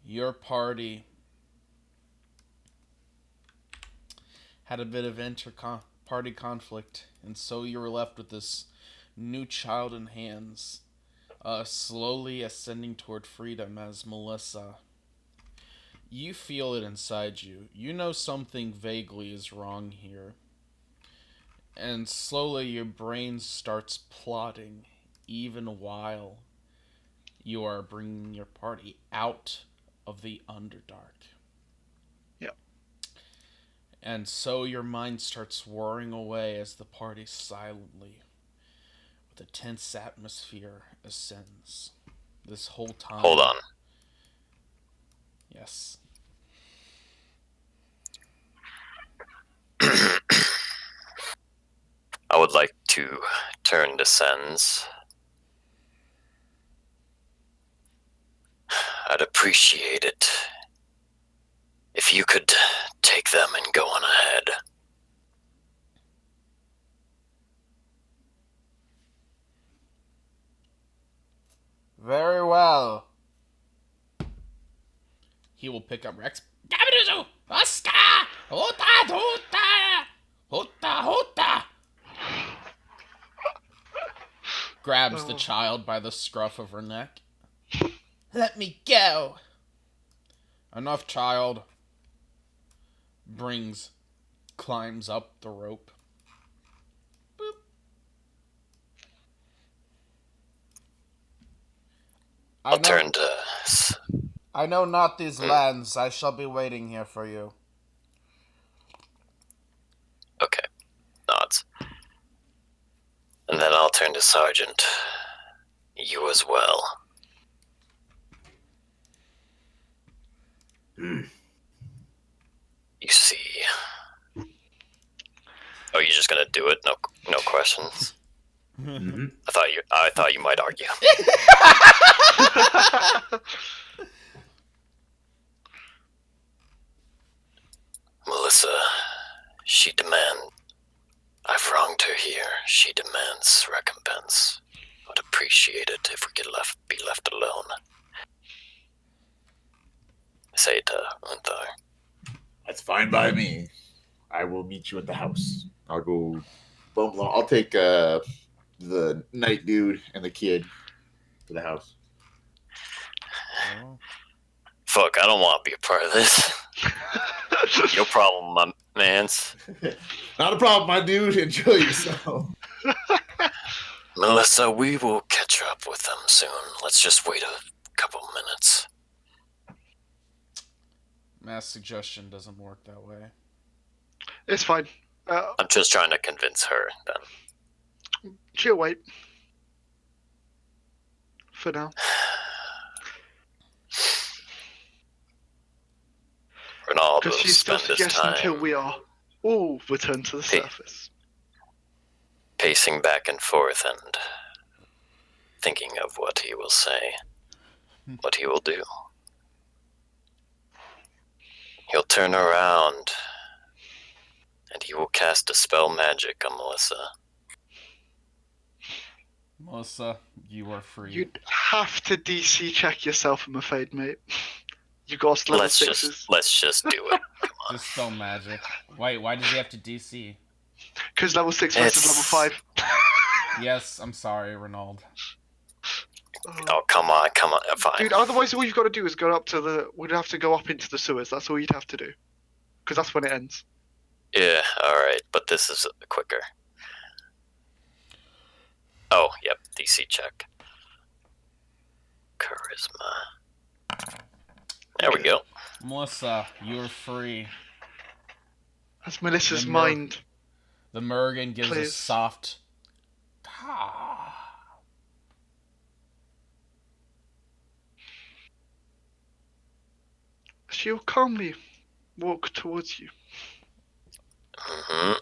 Your party had a bit of party conflict, and so you were left with this new child in hands, slowly ascending toward freedom as Melissa. You feel it inside you. You know something vaguely is wrong here. And slowly your brain starts plotting, even while you are bringing your party out of the Underdark. Yeah. And so your mind starts whirring away as the party silently, with a tense atmosphere, ascends. This whole Hold time. on. Yes. I would like to turn to Sens. I'd appreciate it if you could take them and go on ahead. Very well. He will pick up Rex. Grabs the child by the scruff of her neck. Let me go. Enough, child. Climbs up the rope. Boop. I'll turn to... I know not these lands. I shall be waiting here for you. Okay. Nods. And then I'll turn to Sergeant. You as well. You see... Oh, you're just gonna do it? No questions? Mm-hmm. I thought you might argue. Melissa, I've wronged her here. She demands recompense. I would appreciate it if we could be left alone. Say to Unthar. That's fine by me. I will meet you at the house. I'll go bump along. I'll take the night dude and the kid to the house. Oh. Fuck, I don't want to be a part of this. No problem, my mans. Not a problem, my dude. Enjoy yourself. Melissa, we will catch up with them soon. Let's just wait a couple minutes. Mass suggestion doesn't work that way. It's fine. I'm just trying to convince her, then. She'll wait. For now. Ronaldo Because she's still spend his suggesting time till we are all return to the surface. pacing back and forth and thinking of what he will say, what he will do. He'll turn around and he will cast Dispel Magic on Melissa. Melissa, you are free. You'd have to DC check yourself, I'm afraid, mate. You got level sixes. Let's just do it. Come on. Dispel magic. Wait, why does he have to DC? Because level 6 versus level 5. Yes, I'm sorry, Renaud. Oh, come on, fine. Dude, otherwise all you've got to do is go up to the... We'd have to go up into the sewers. That's all you'd have to do. Because that's when it ends. Yeah, alright, but this is quicker. Oh, yep, DC check. Charisma. There we go. Melissa, you are free. That's Melissa's mind. The Mergen gives a Please. soft... She'll calmly walk towards you. Mm-hmm.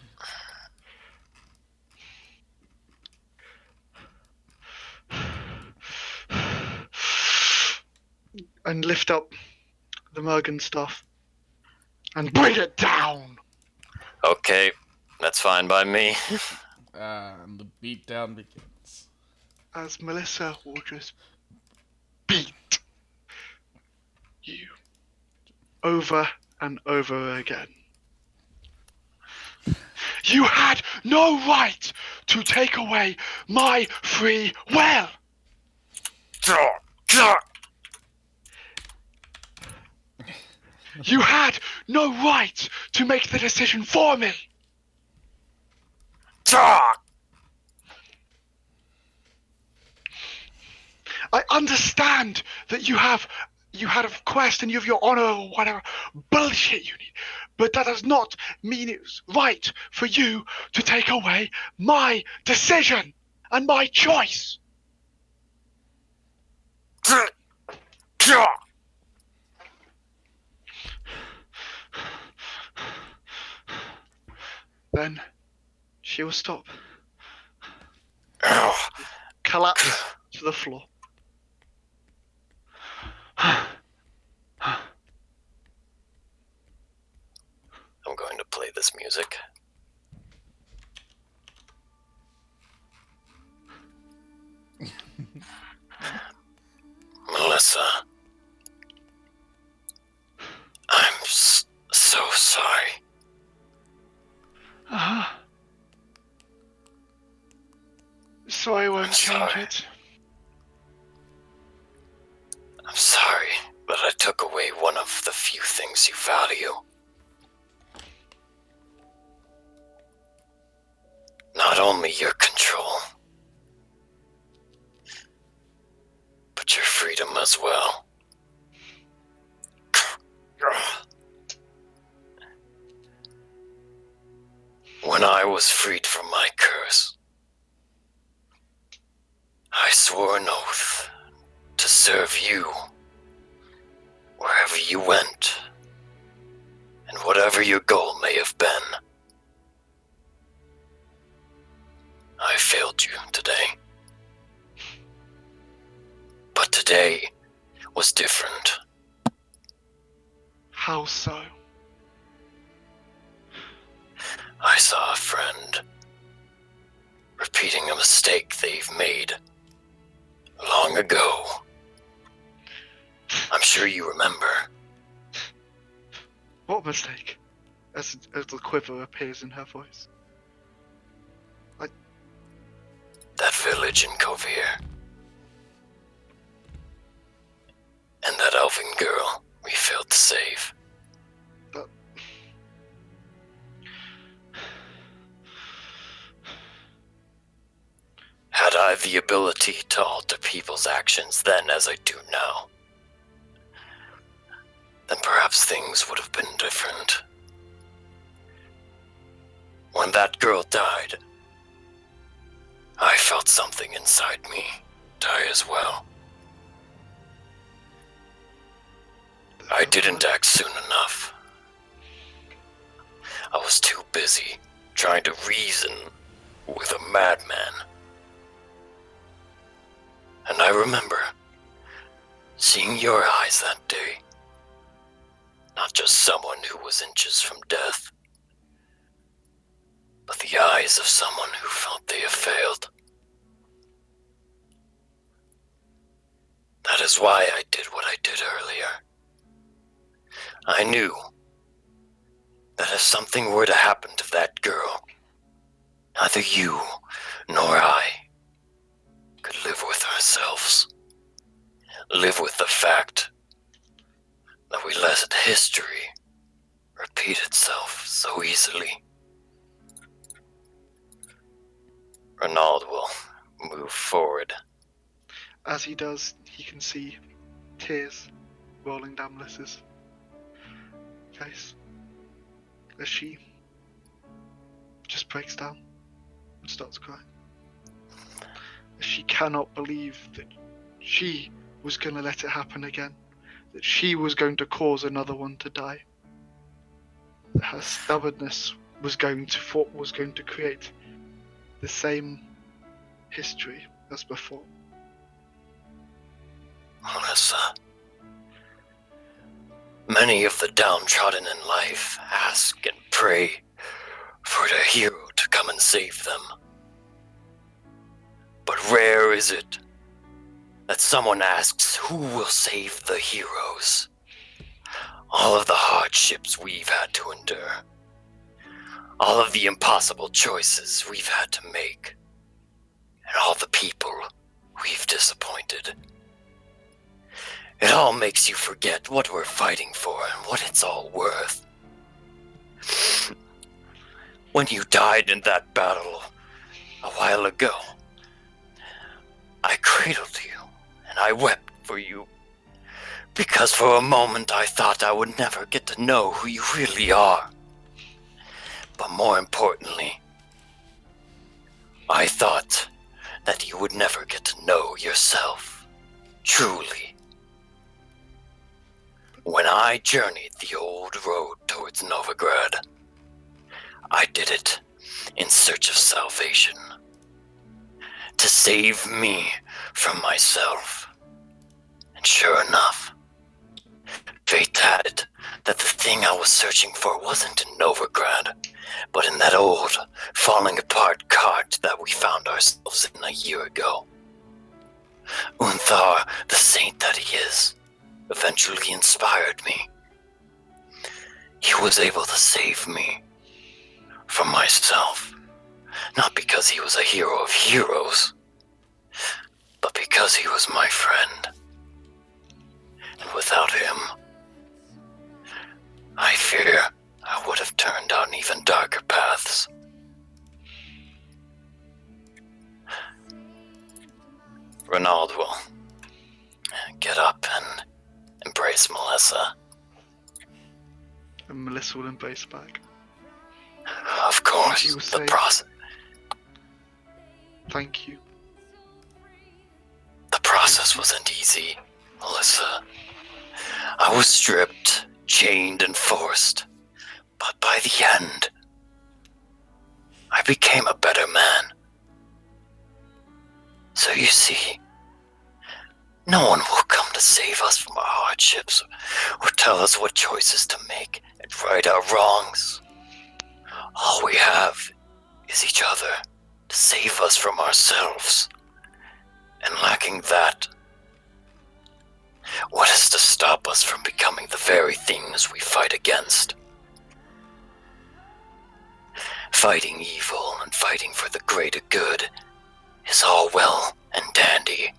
And lift up the Mergen stuff. And bring it down! Okay, that's fine by me. And the beatdown begins. As Melissa will just beat you. over and over again. You had no right to take away my free will. You had no right to make the decision for me. I understand that you had a quest and you have your honor or whatever bullshit you need, but that does not mean it's right for you to take away my decision and my choice. Then she will stop. Collapse to the floor. I'm going to play this music. Melissa, I'm so sorry. So I won't I'm change sorry. it. I'm sorry that I took away one of the few things you value. Not only your control, but your freedom as well. When I was freed from my curse, I swore an oath to serve you wherever you went and whatever your goal may have been. I failed you today. But today was different. How so? I saw a friend repeating a mistake they've made long ago. I'm sure you remember. What mistake? As the quiver appears in her voice. That village in Kovir. And that elven girl we failed to save. Had I the ability to alter people's actions then as I do now, then perhaps things would have been different. When that girl died, I felt something inside me die as well. I didn't act soon enough. I was too busy trying to reason with a madman. And I remember seeing your eyes that day. Not just someone who was inches from death, but the eyes of someone who felt they have failed. That is why I did what I did earlier. I knew that if something were to happen to that girl, neither you nor I could live with ourselves. Live with the fact that we let history repeat itself so easily. Ronald will move forward. As he does, he can see tears rolling down Melissa's face as she just breaks down and starts crying. As she cannot believe that she was going to let it happen again, that she was going to cause another one to die, that her stubbornness was going to create the same history as before. Melissa, many of the downtrodden in life ask and pray for the hero to come and save them. But rare is it that someone asks who will save the heroes. All of the hardships we've had to endure. All of the impossible choices we've had to make. And all the people we've disappointed. It all makes you forget what we're fighting for and what it's all worth. When you died in that battle a while ago, I cradled you and I wept for you. Because for a moment I thought I would never get to know who you really are. But more importantly, I thought that you would never get to know yourself, truly. When I journeyed the old road towards Novigrad, I did it in search of salvation. To save me from myself. And sure enough, fate had it that the thing I was searching for wasn't in Novigrad, but in that old, falling apart cart that we found ourselves in a year ago. Unthar, the saint that he is, eventually inspired me. He was able to save me from myself, not because he was a hero of heroes, but because he was my friend. And without him, I fear I would have turned on even darker paths. Renaud will get up and embrace Melissa. And Melissa will embrace back. Of course, She will the say- process. Thank you. The process wasn't easy, Melissa. I was stripped, chained, and forced. But by the end, I became a better man. So you see, no one will come to save us from our hardships or tell us what choices to make and right our wrongs. All we have is each other to save us from ourselves. And lacking that, what is to stop us from becoming the very things we fight against? Fighting evil and fighting for the greater good is all well and dandy.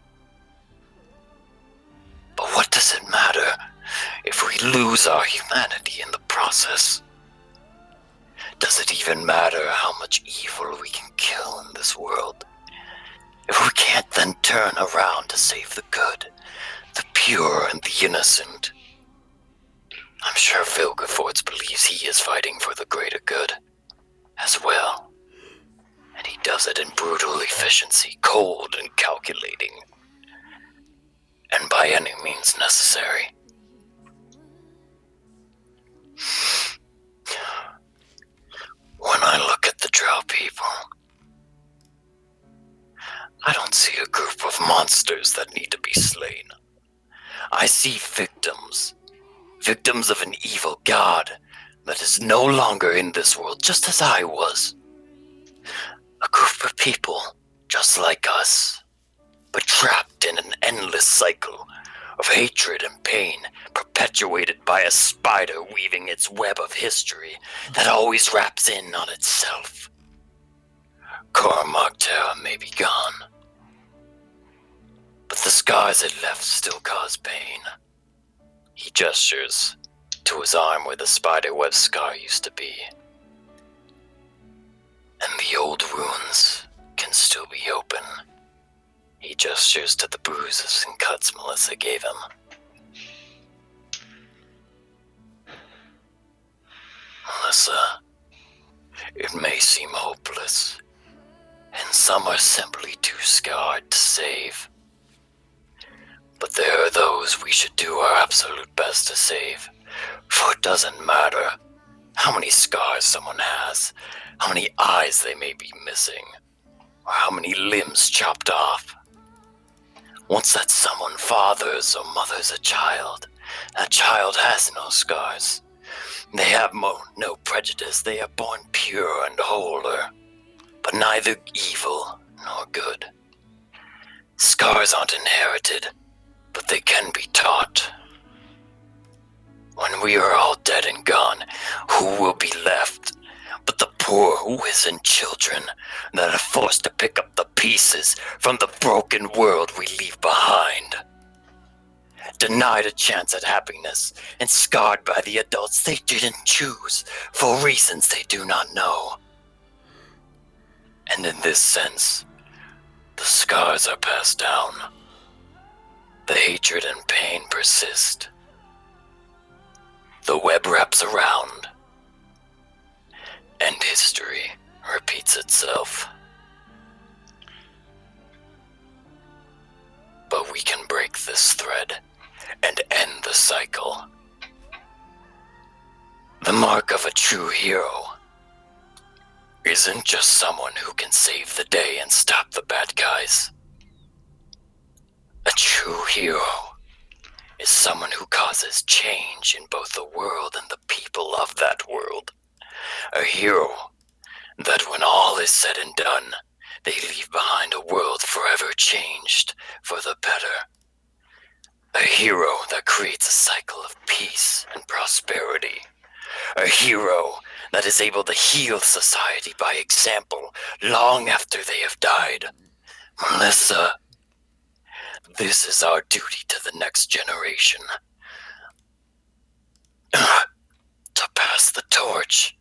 But what does it matter if we lose our humanity in the process? Does it even matter how much evil we can kill in this world? If we can't then turn around to save the good, the pure and the innocent. I'm sure Vilgefortz believes he is fighting for the greater good as well. And he does it in brutal efficiency, cold and calculating. And by any means necessary. When I look at the Drow people, I don't see a group of monsters that need to be slain. I see victims. Victims of an evil god that is no longer in this world, just as I was. A group of people just like us, but trapped in an endless cycle of hatred and pain, perpetuated by a spider weaving its web of history that always wraps in on itself. Cormac Terra may be gone, but the scars it left still cause pain. He gestures to his arm where the spiderweb scar used to be. And the old wounds can still be open. He gestures to the bruises and cuts Melissa gave him. Melissa, it may seem hopeless, and some are simply too scarred to save. But there are those we should do our absolute best to save, for it doesn't matter how many scars someone has, how many eyes they may be missing, or how many limbs chopped off. Once that someone fathers or mothers a child, that child has no scars. They have no prejudice, they are born pure and wholer, but neither evil nor good. Scars aren't inherited, but they can be taught. When we are all dead and gone, who will be left but the poor, wizened children that are forced to pick up the pieces from the broken world we leave behind? Denied a chance at happiness and scarred by the adults they didn't choose for reasons they do not know. And in this sense, the scars are passed down. The hatred and pain persist. The web wraps around, and history repeats itself. But we can break this thread and end the cycle. The mark of a true hero isn't just someone who can save the day and stop the bad guys. A true hero is someone who causes change in both the world and the people of that world. A hero that when all is said and done, they leave behind a world forever changed for the better. A hero that creates a cycle of peace and prosperity. A hero that is able to heal society by example long after they have died. Melissa, this is our duty to the next generation. To pass the torch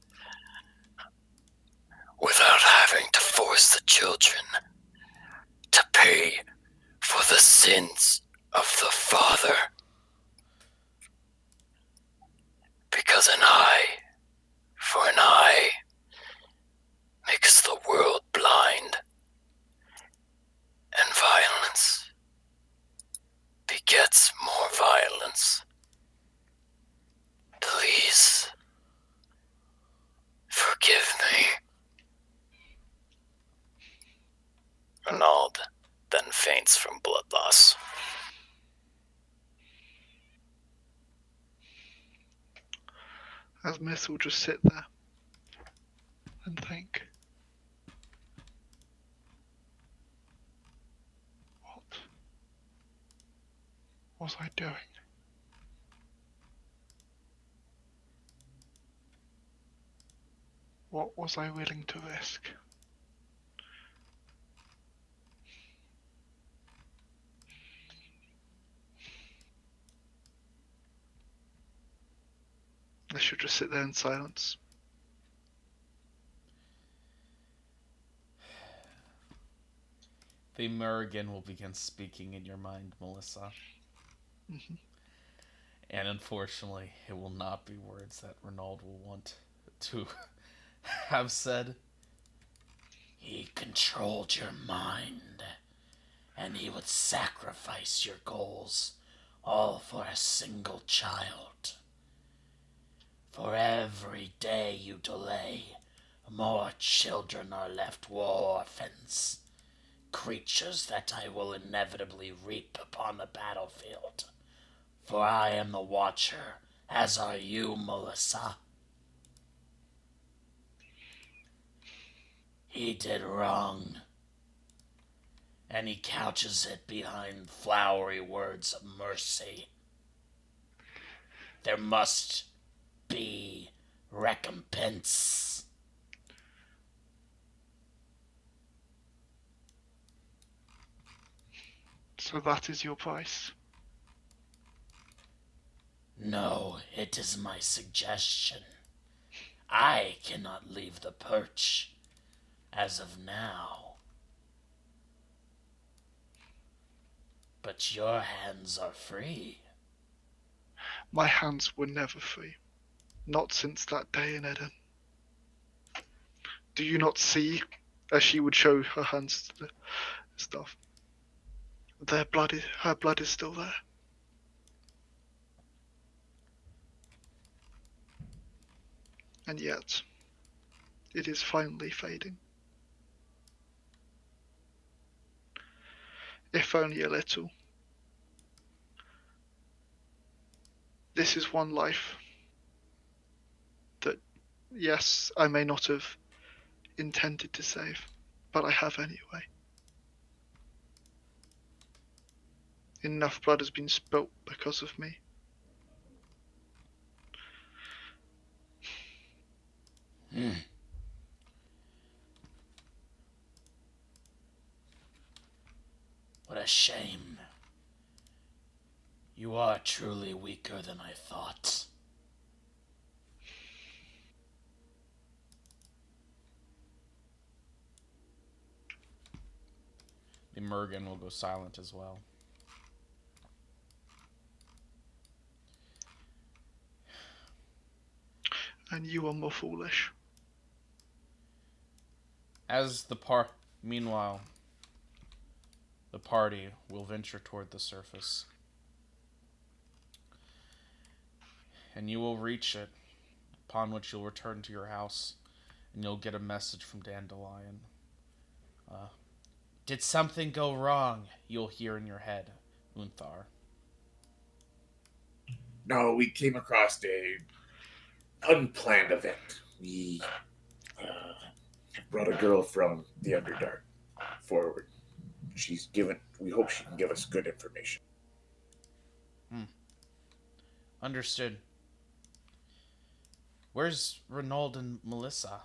without having to force the children to pay for the sins of the father. Because an eye for an eye makes the world blind, and violence begets more violence. Please forgive me. Renaud then faints from blood loss. As Miss will just sit there and think, what was I doing? What was I willing to risk? I should just sit there in silence. The Murrigan will begin speaking in your mind, Melissa. Mhm. And unfortunately, it will not be words that Renaud will want to have said. He controlled your mind, and he would sacrifice your goals, all for a single child. For every day you delay, more children are left orphans, creatures that I will inevitably reap upon the battlefield. For I am the Watcher, as are you, Melissa. He did wrong, and he couches it behind flowery words of mercy. There must be recompense. So that is your price. No, it is my suggestion. I cannot leave the perch as of now. But your hands are free. My hands were never free. Not since that day in Eden. Do you not see, as she would show her hands to the stuff, her blood is still there. And yet, it is finally fading. If only a little. This is one life that, yes, I may not have intended to save, but I have anyway. Enough blood has been spilt because of me. What a shame. You are truly weaker than I thought. The Mergen will go silent as well. And you are more foolish. Meanwhile, the party will venture toward the surface. And you will reach it, upon which you'll return to your house, and you'll get a message from Dandelion. Did something go wrong? You'll hear in your head, Unthar. No, we came across a unplanned event. We brought a girl from the Underdark forward. We hope she can give us good information. Understood. Where's Renaud and Melissa?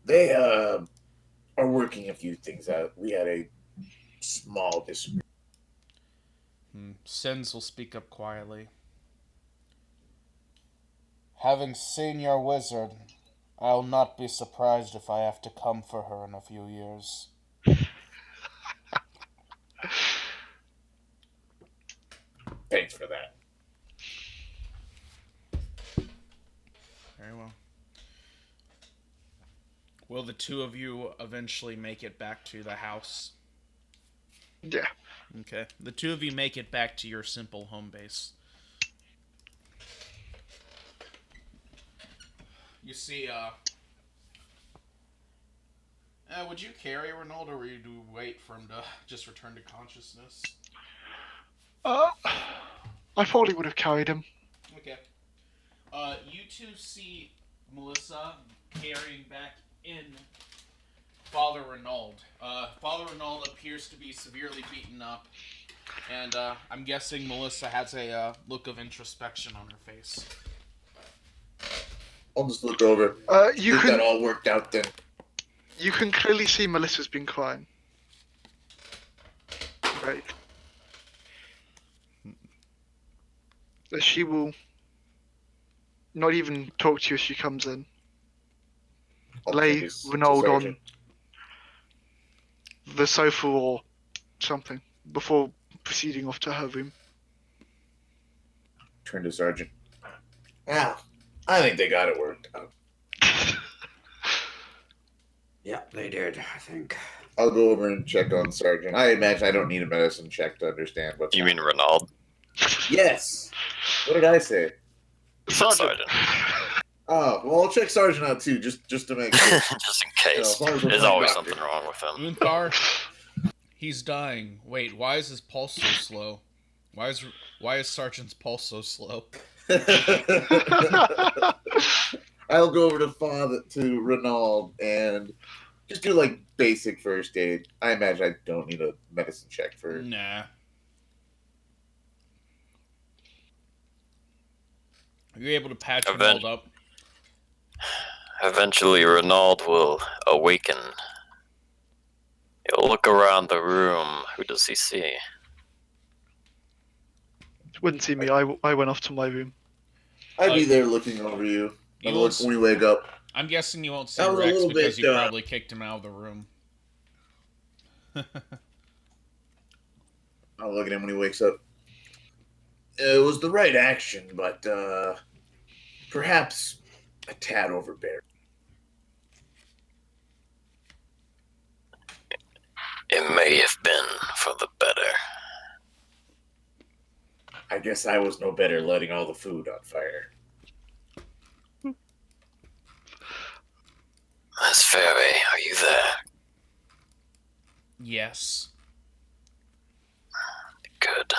They are working a few things out. We had a small disagreement. Sins will speak up quietly. Having seen your wizard, I'll not be surprised if I have to come for her in a few years. Thanks for that. Very well. Will the two of you eventually make it back to the house? Yeah. Okay. The two of you make it back to your simple home base. You see, would you carry Renaud, or would you wait for him to just return to consciousness? I probably would have carried him. Okay. You two see Melissa carrying back in Father Renaud. Father Renaud appears to be severely beaten up, and I'm guessing Melissa has a look of introspection on her face. I'll just look over. You think can that all worked out then. you can clearly see Melissa's been crying. Right. That she will not even talk to you as she comes in. I'll Lay take this to Renaud on Sergeant. the sofa or something before proceeding off to her room. Turn to Sergeant. Yeah, I think they got it worked out. Yeah, they did, I think. I'll go over and check on Sergeant. I imagine I don't need a medicine check to understand what's You mean Renaud? Yes. What did I say? You said Sergeant. Sergeant. Oh, well, I'll check Sergeant out too, just to make sure. Just in case. as long as we're There's playing always doctor. something wrong with him. Unthar, he's dying. Wait, why is his pulse so slow? Why is Sergeant's pulse so slow? I'll go over to Renaud and just do like basic first aid. I imagine I don't need a medicine check for. Nah. Are you able to patch Renaud up? Eventually, Renaud will awaken. He'll look around the room. Who does he see? Wouldn't see me. I went off to my room. I'd be there looking over you. You And will look when we wake up. I'm guessing you won't see That was a Rex little because bit, you probably kicked him out of the room. I'll look at him when he wakes up. It was the right action, but perhaps a tad overbearing. It may have been for the better. I guess I was no better letting all the food on fire. Miss Fairy, are you there? Yes. Good.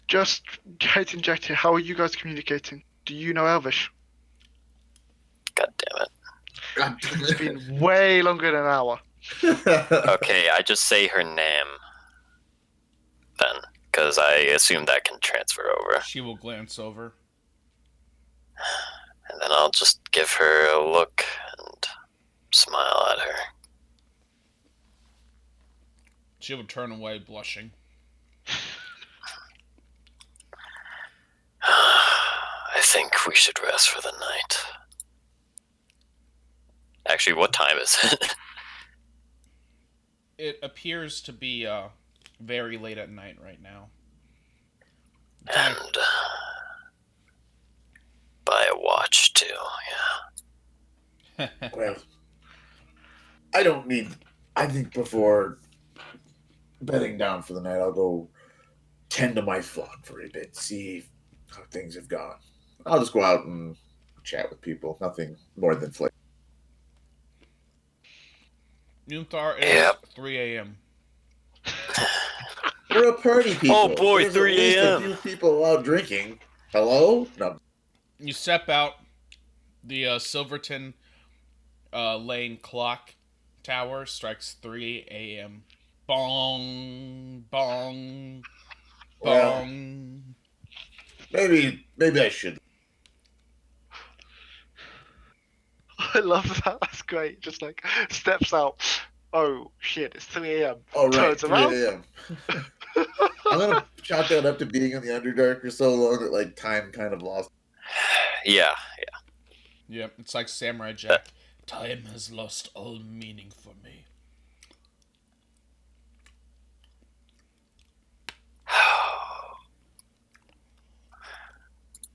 Just hate inject here. How are you guys communicating? Do you know Elvish? God damn it. It's been way longer than an hour. Okay, I just say her name. Then, because I assume that can transfer over. She will glance over. And Then I'll just give her a look and smile at her. She would turn away, blushing. I think we should rest for the night. Actually, what time is it? It appears to be very late at night right now. And buy a watch too, yeah. Well, I don't need. I think before bedding down for the night, I'll go tend to my flock for a bit, see how things have gone. I'll just go out and chat with people. Nothing more than flick. Noonthar is Yep. 3 a.m. We're a party people. Oh boy, There's 3 at least a.m.. a few people out drinking. Hello? No. You step out the Silverton Lane clock tower strikes 3 a.m. Bong, bong, Well, bong. maybe I should. I love that. That's great. Just like steps out. Oh shit! It's 3 a.m. Oh right, Turns 3 around. a.m. I'm gonna chalk that up to being in the Underdark for so long that like time kind of lost. Yeah. Yep, it's like Samurai Jack. Time has lost all meaning for me.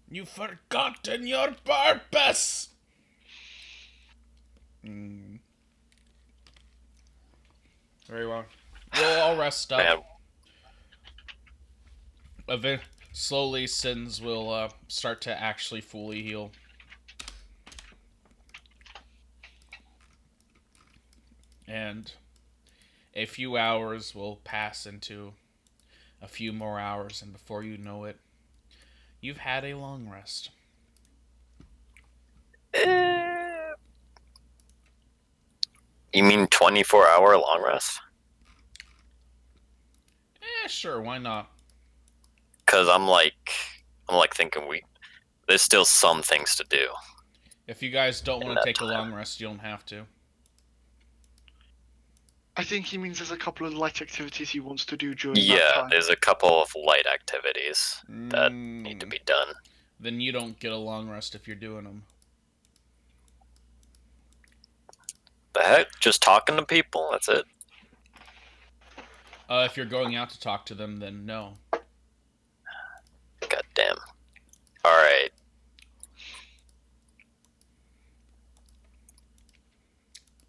You've forgotten your purpose! Very well. We'll all rest up. Man, Slowly, sins will start to actually fully heal. And a few hours will pass into a few more hours, and before you know it, you've had a long rest. you mean 24-hour long rest? Sure, why not? Because I'm like thinking there's still some things to do. If you guys don't In want to that take a time. long rest, you don't have to. I think he means there's a couple of light activities he wants to do during that Yeah, time. there's a couple of light activities that need to be done. Then you don't get a long rest if you're doing them. The heck? Just talking to people? That's it? If you're going out to talk to them, then no. God damn. Alright.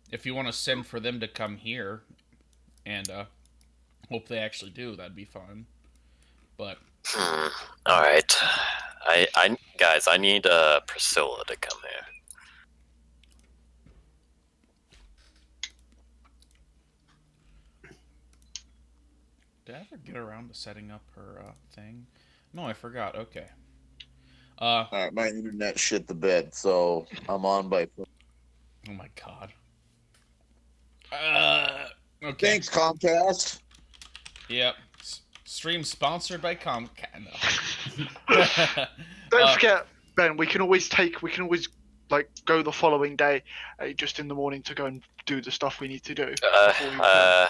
If you want to send for them to come here, and hope they actually do, that'd be fun. But Alright. Guys, I need Priscilla to come here. did I ever get around to setting up her thing? No, I forgot. Okay. All right, my internet shit the bed, so I'm on by. Oh my god. Okay. Thanks, Comcast. Yep. Stream sponsored by Comcast. Don't forget, Ben. We can always like go the following day, just in the morning to go and do the stuff we need to do. before we go.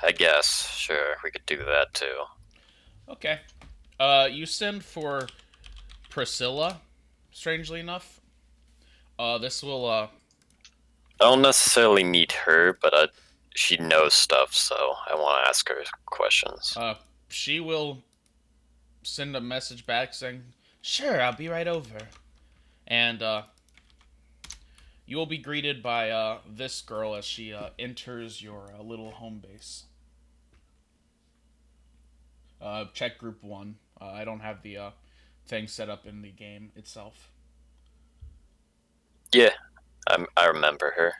I guess. Sure, we could do that too. Okay. You send for Priscilla, strangely enough. This will, I don't necessarily need her, but she knows stuff, so I want to ask her questions. she will send a message back saying, "Sure, I'll be right over." And, you will be greeted by, this girl as she, enters your little home base. Check group 1. I don't have the, thing set up in the game itself. Yeah, I remember her.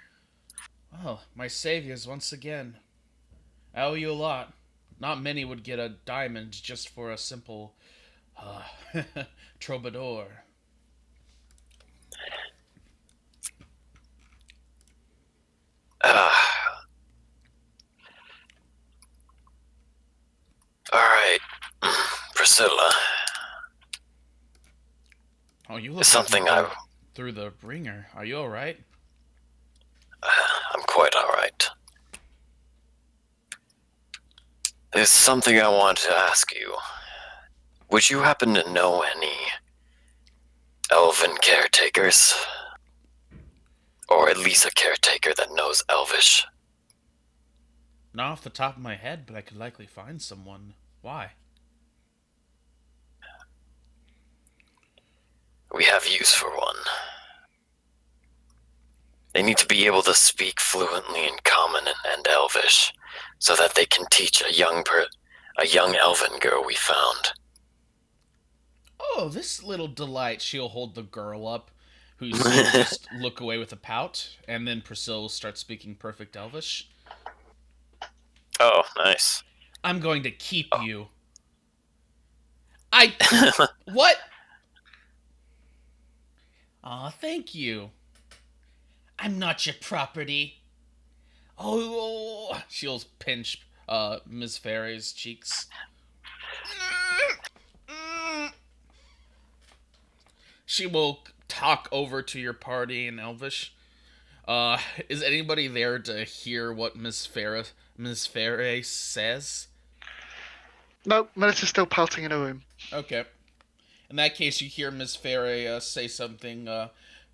Oh, my saviors once again. I owe you a lot. Not many would get a diamond just for a simple, troubadour. Alright, Priscilla. Oh, you look It's something like I... you've been through the ringer. Are you alright? I'm quite alright. There's something I want to ask you. Would you happen to know any elven caretakers? Or at least a caretaker that knows Elvish? Not off the top of my head, but I could likely find someone. Why? We have use for one. They need to be able to speak fluently in Common and Elvish, so that they can teach a young elven girl we found. Oh, this little delight. She'll hold the girl up, who will just look away with a pout, and then Priscilla will start speaking perfect Elvish. Oh, nice. I'm going to keep you. What? Aw, thank you. I'm not your property. Oh, she'll pinch Ms. Ferry's cheeks. She will talk over to your party in Elvish. Is anybody there to hear what Ms. Ferry says? No, Melissa's still pouting in her room. Okay. In that case, you hear Ms. Ferry say something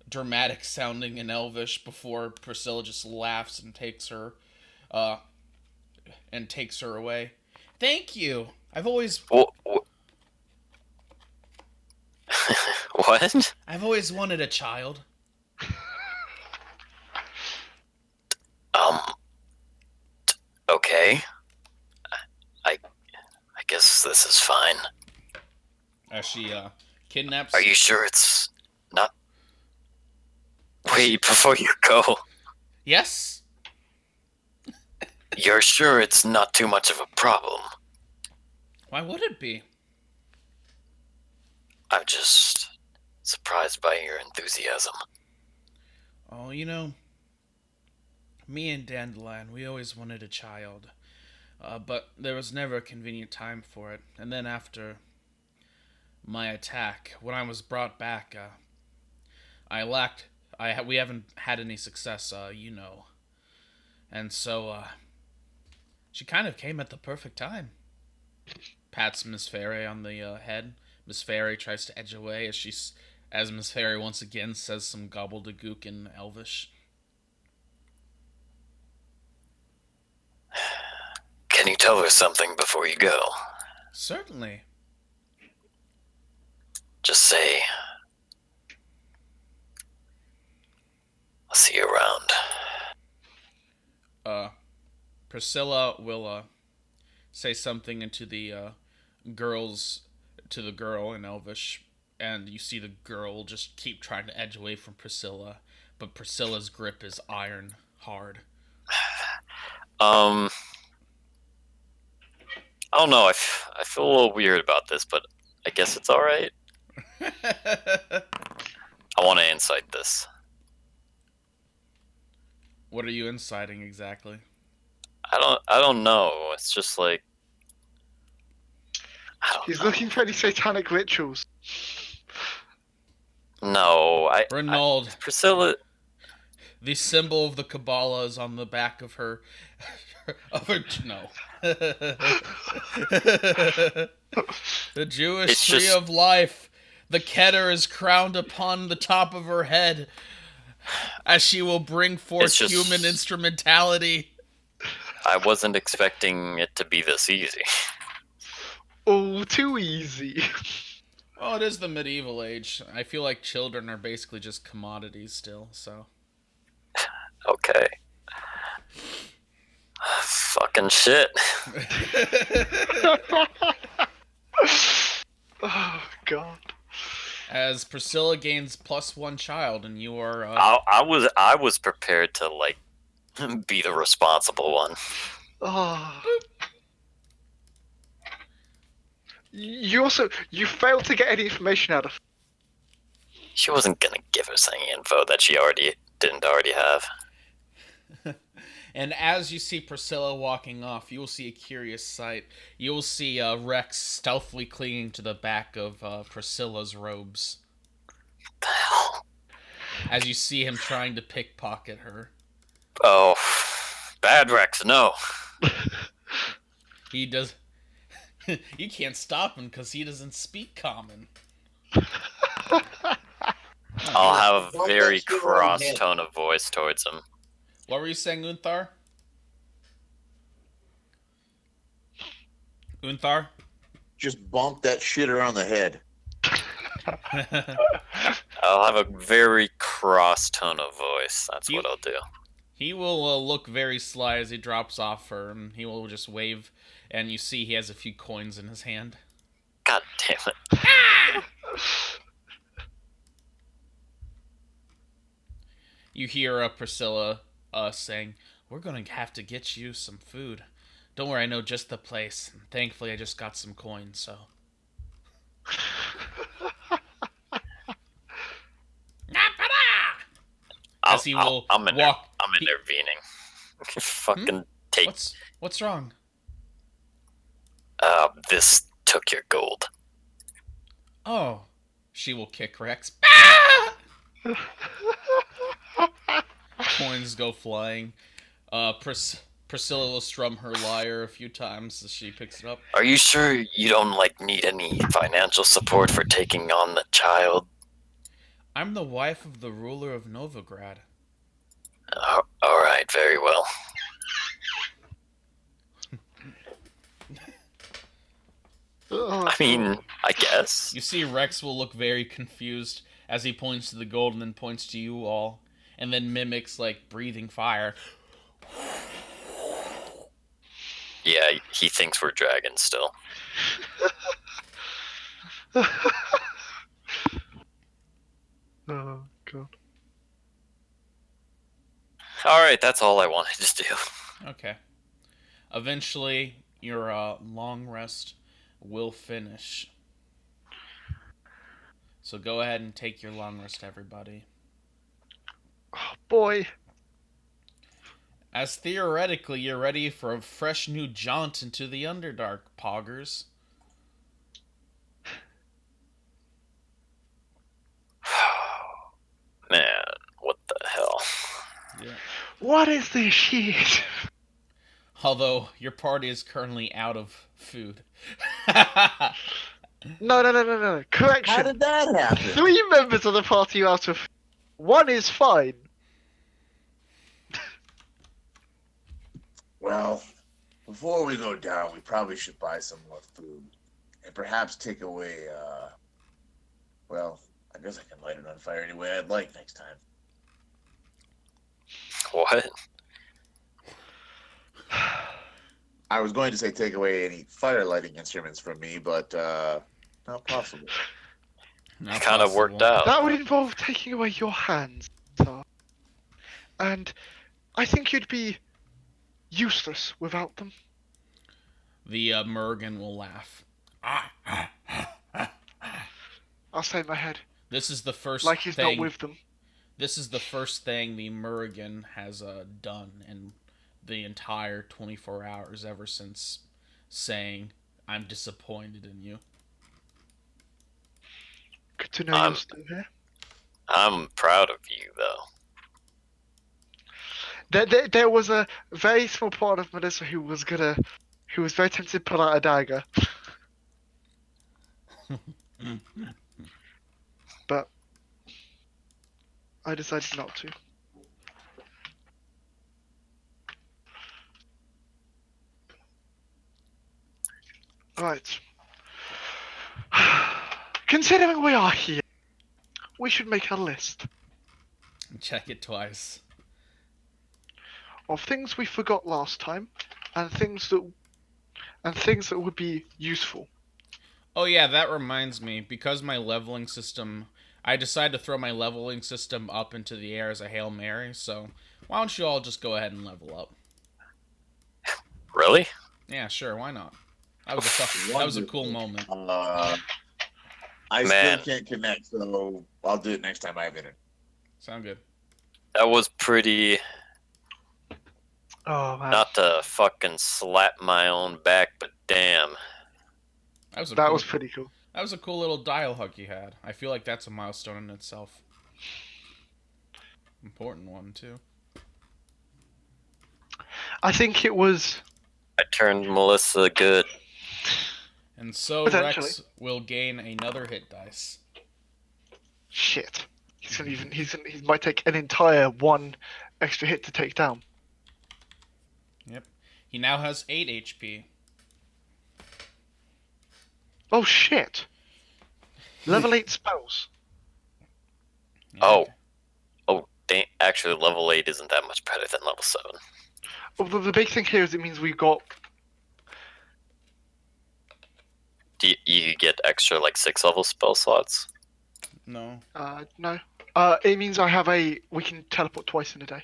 dramatic sounding in Elvish before Priscilla just laughs and takes her away. Thank you. I've always What? I've always wanted a child. Okay. I guess this is fine. As she kidnaps. Are you sure it's not? Wait, before you go. Yes. You're sure it's not too much of a problem? Why would it be? I'm just surprised by your enthusiasm. Oh, me and Dandelion, we always wanted a child. But there was never a convenient time for it. And then after my attack, when I was brought back, we haven't had any success, And so, she kind of came at the perfect time. Pats Miss Ferry on the head. Miss Ferry tries to edge away as Miss Ferry once again says some gobbledygook in Elvish. Can you tell her something before you go? Certainly. Just say, I'll see you around. Priscilla will say something into the girl in Elvish, and you see the girl just keep trying to edge away from Priscilla, but Priscilla's grip is iron hard. I don't know. I feel a little weird about this, but I guess it's all right. I want to incite this. What are you inciting exactly? I don't know. It's just like He's looking for any satanic rituals. No, Renaud. Priscilla. The symbol of the Kabbalah is on the back of her. No. The Jewish tree of life. The Keter is crowned upon the top of her head, as she will bring forth human instrumentality. I wasn't expecting it to be this easy. Oh, too easy. Well, it is the medieval age. I feel like children are basically just commodities still, so. Okay. Fucking shit. Oh, God. As Priscilla gains +1 child, and you are. I was prepared to be the responsible one. Oh. You failed to get any information out of her. She wasn't gonna give us any info that she didn't already have. And as you see Priscilla walking off, you will see a curious sight. You will see Rex stealthily clinging to the back of Priscilla's robes. What the hell? as you see him trying to pickpocket her. Oh, bad Rex, no. He does. You can't stop him because he doesn't speak common. I'll have a Bump very that shit around cross the head. tone of voice towards him. What were you saying, Unthar? Unthar? Just bump that shit around the head. I'll have a very cross tone of voice. That's what I'll do. He will look very sly as he drops off her, and he will just wave, and you see he has a few coins in his hand. God damn it. You hear Priscilla saying, "We're going to have to get you some food. Don't worry, I know just the place. Thankfully, I just got some coins, so." As he will I'm walk. intervening. Fucking take. What's wrong? This took your gold. Oh, she will kick Rex. Coins go flying. Priscilla will strum her lyre a few times as she picks it up. Are you sure you don't need any financial support for taking on the child? I'm the wife of the ruler of Novigrad. All right, very well. I mean, I guess. You see Rex will look very confused as he points to the gold and then points to you all, and then mimics, breathing fire. Yeah, he thinks we're dragons still. Oh, God. Alright, that's all I wanted to do. Okay. Eventually, your long rest will finish. So go ahead and take your long rest, everybody. Oh, boy. As theoretically, you're ready for a fresh new jaunt into the Underdark, poggers. Man, what the hell? Yeah. What is this shit? Although, your party is currently out of food. No. Correction. How did that happen? 3 members of the party are out of. 1 is fine. Well, before we go down, we probably should buy some more food. And perhaps take away, well, I guess I can light it on fire any way I'd like next time. What? I was going to say take away any fire lighting instruments from me, but, not possible. Not Kind of worked possible. out. That would involve taking away your hands, sir. And I think you'd be useless without them. The Mergen will laugh. I'll say in my head. This is the first Like he's thing. not with them. This is the first thing the Mergen has done in the entire 24 hours ever since saying, "I'm disappointed in you." Good to know you're still here. I'm proud of you, though. There was a very small part of Melissa who was very tempted to pull out a dagger. But I decided not to. Right. Considering we are here, we should make a list Check it twice. of things we forgot last time and things that would be useful. Oh yeah, that reminds me. Because my leveling system, I decided to throw my leveling system up into the air as a Hail Mary. So why don't you all just go ahead and level up? Really? Yeah, sure. Why not? That was a cool moment. I Man. still can't connect, so I'll do it next time I have internet. Sound good? That was pretty. Oh man, Not to fucking slap my own back, but damn. that was pretty cool. That was a cool little dialogue you had. I feel like that's a milestone in itself. Important one, too. I think it was I turned Melissa good. And so Potentially. Rex will gain another hit dice. shit. He might take an entire 1 extra hit to take down. Yep. He now has 8 HP. Oh shit! Level 8 spells. Oh. Oh, actually, level 8 isn't that much better than level 7. Well, the big thing here is it means we've got. Do you get extra, like, 6 level spell slots? No. No. It means we can teleport twice in a day.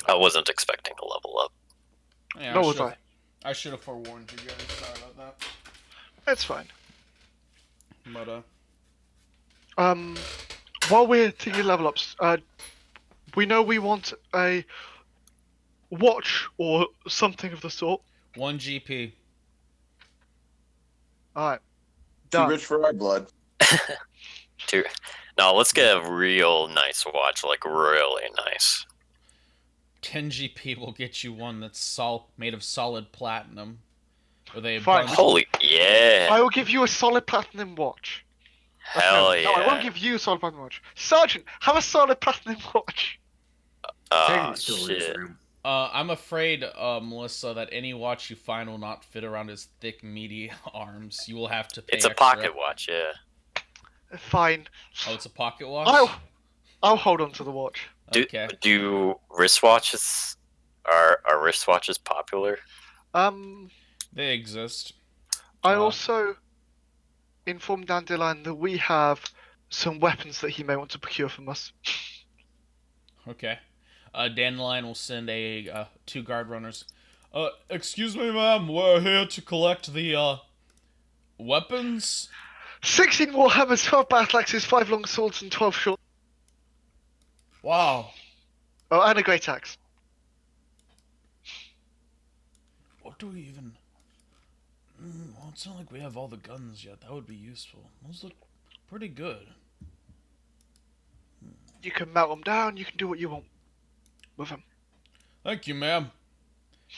I wasn't expecting to level up. Yeah, Nor was I. I should have forewarned you guys. Sorry about that. That's fine. But, while we're taking level ups, we know we want a watch or something of the sort. 1 GP. Alright. Too Done. rich for our blood. No, let's get a real nice watch, like really nice. 10 GP will get you one that's made of solid platinum. With a Fine. bunch Holy, yeah. I will give you a solid platinum watch. Hell yeah. No, I won't give you a solid platinum watch. Sergeant, have a solid platinum watch. Oh, Peggy's still in his shit. room. I'm afraid, Melissa, that any watch you find will not fit around his thick, meaty arms. You will have to pay It's a extra. pocket watch, yeah. Fine. Oh, it's a pocket watch? I'll hold on to the watch. Okay. Do wristwatches are wristwatches popular? They exist. I also informed Dandelion that we have some weapons that he may want to procure from us. Okay. Dandelion will send 2 guard runners. Excuse me, ma'am. We're here to collect the, weapons. 16 warhammers, 12 battle axes, 5 long swords, and 12 short. Wow. Oh, and a great axe. What do we even... well, it's not like we have all the guns yet. That would be useful. Those look pretty good. You can melt them down, you can do what you want with them. Thank you, ma'am.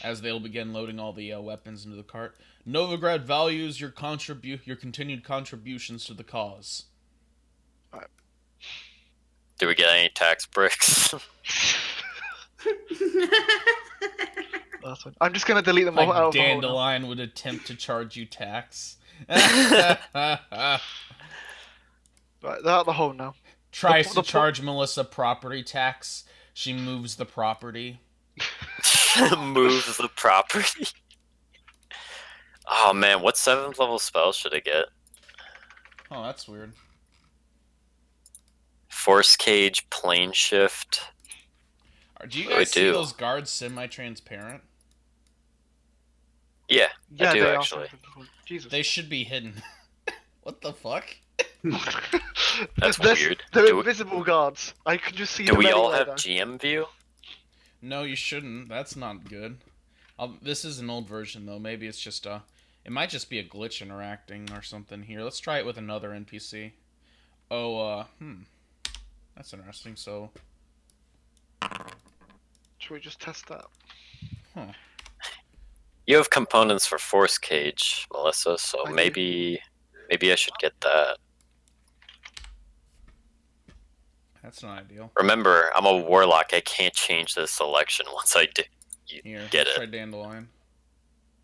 As they'll begin loading all the weapons into the cart. Novigrad values your continued contributions to the cause. Do we get any tax breaks? That's fine. I'm just gonna delete them all Like out of the hole now. Dandelion would attempt to charge you tax. Right, they're out the hole now. Tries to charge Melissa property tax. She moves the property. Moves the property. Oh man, what 7th level spell should I get? Oh, that's weird. Force Cage, Plane Shift. Do you What do I guys see do? those guards semi-transparent? Yeah, Yeah, I do they are. actually. Jesus. They should be hidden. What the fuck? That's They're- weird. They're Do- invisible guards. I can just see Do them we all anywhere, have though. GM view? No, you shouldn't. That's not good. This is an old version, though. Maybe it's just it might just be a glitch interacting or something here. Let's try it with another NPC. Oh, that's interesting. So, Should we just test that? You have components for Force Cage, Melissa, so I do. maybe I should get that. that's not ideal. Remember, I'm a warlock. I can't change the selection once I do. Here, Get let's it. try Dandelion.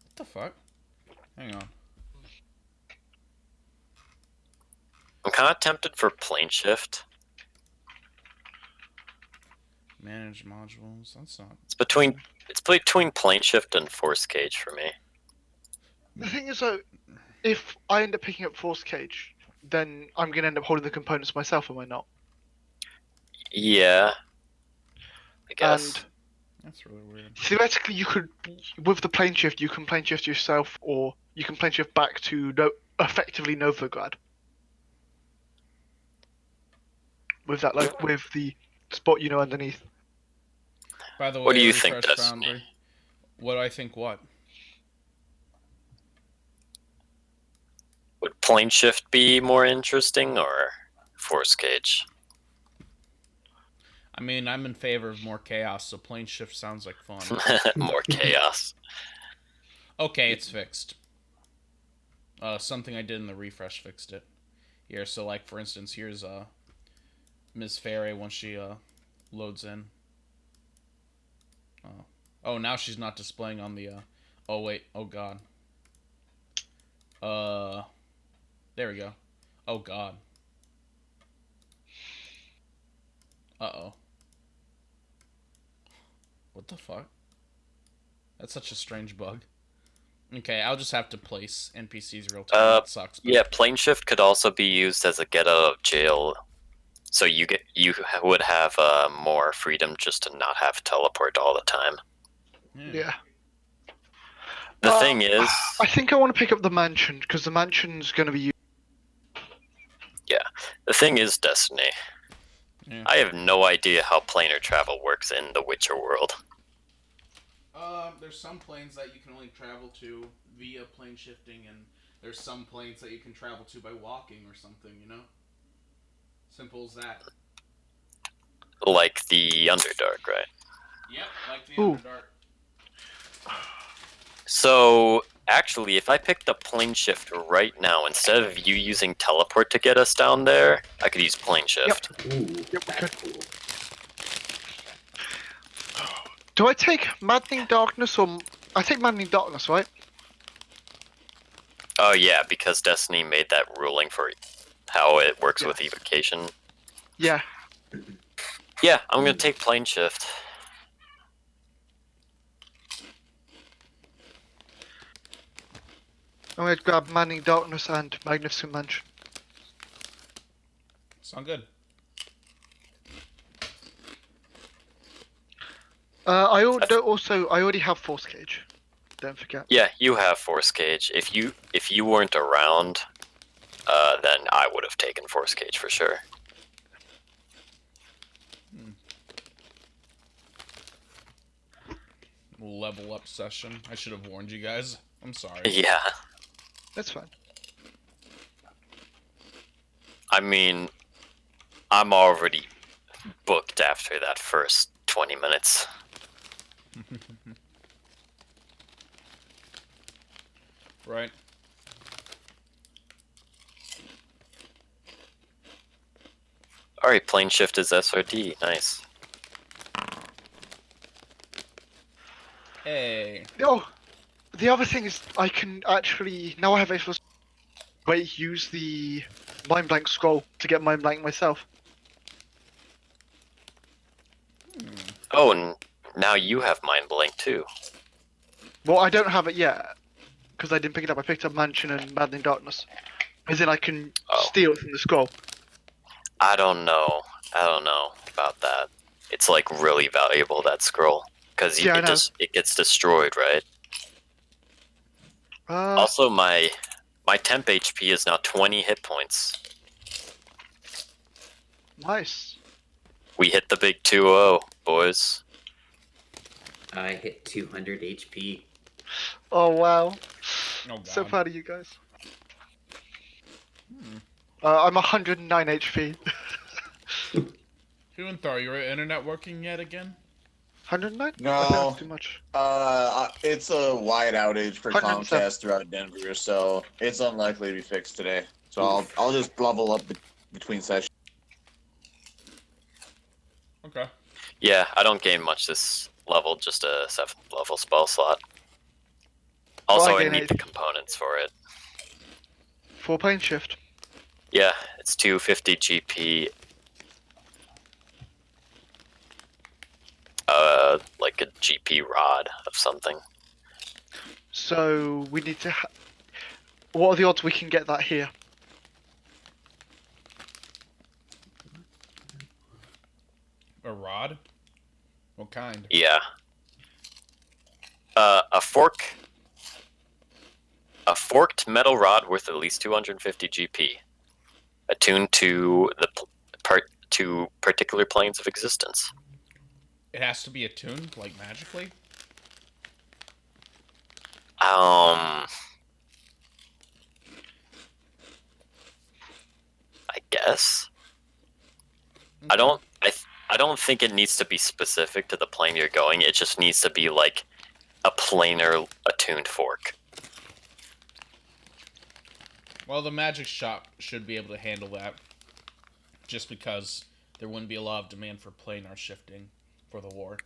What the fuck? Hang on. I'm kind of tempted for Plane Shift. Manage modules. That's not... It's between Plane Shift and Force Cage for me. The thing is, though, if I end up picking up Force Cage, then I'm gonna end up holding the components myself, am I not? Yeah. I guess. And That's really weird. theoretically, you could, with the plane shift, you can plane shift yourself, or you can plane shift back to effectively Novigrad. With that, like, with the spot underneath. By the way, What do you refresh think, Destiny? Foundry. What do I think? What? Would plane shift be more interesting or force cage? I mean, I'm in favor of more chaos, so plane shift sounds like fun. More chaos. Okay, it's fixed. Something I did in the refresh fixed it. Here, so like for instance, here's Ms. Fairy once she loads in. Oh, now she's not displaying on the. Oh wait. Oh god. There we go. Oh god. Uh-oh. What the fuck? That's such a strange bug. Okay, I'll just have to place NPCs real time. That sucks. Yeah, plane shift could also be used as a get out of jail. So you would have more freedom just to not have to teleport all the time. Yeah. The thing is, I think I want to pick up the mansion because the mansion's going to be. the thing is, Destiny. Yeah. I have no idea how planar travel works in the Witcher world. There's some planes that you can only travel to via plane shifting, and there's some planes that you can travel to by walking or something, you know? Simple as that. Like the Underdark, right? Yep, like the Ooh. Underdark. So, actually, if I picked up plane shift right now, instead of you using teleport to get us down there, I could use plane shift. Ooh, Yep, that's cool. Do I take Maddening Darkness or I take Maddening Darkness, right? Oh yeah, because Destiny made that ruling for how it works with Yes. evocation. Yeah. Yeah, I'm gonna take plane shift. I'm going to grab Maddening Darkness and Magnificent Mansion. Sound good. I already have Force Cage. Don't forget. Yeah, you have force cage. If you weren't around, then I would have taken force cage for sure. Level up session. I should have warned you guys. I'm sorry. Yeah, That's fine. I mean, I'm already booked after that first 20 minutes. Right. Alright, plane shift is SRD. Nice. Hey. Oh, the other thing is I can actually now I have a use the Mind Blank scroll to get Mind Blank myself. Oh, and now you have mind blank too. Well, I don't have it yet because I didn't pick it up. I picked up Mansion and Maddening Darkness. As in, I can steal it from the scroll. I don't know about that. It's like really valuable, that scroll, because it gets destroyed, right? Also, my temp HP is now 20 hit points. Nice. We hit the big 2-0, boys. I hit 200 HP. Oh wow. Oh god. So proud of you guys. I'm 109 HP. Huanthar, your internet working yet again? 109? No. I think that's too much. It's a wide outage for 107. Comcast throughout Denver, so it's unlikely to be fixed today. So I'll just level up between sessions. Okay. Yeah, I don't gain much this level, just a 7th level spell slot. Also, I gain need the 80. components for it. 4 plane shift. Yeah, it's 250 GP. Like a GP rod of something. So we need to. What are the odds we can get that here? A rod? What kind? Yeah. A forked metal rod worth at least 250 GP, attuned to to particular planes of existence. It has to be attuned, like magically? guess. I don't think it needs to be specific to the plane you're going. It just needs to be like a planar attuned fork. Well, the magic shop should be able to handle that. Just because there wouldn't be a lot of demand for planar shifting for the war.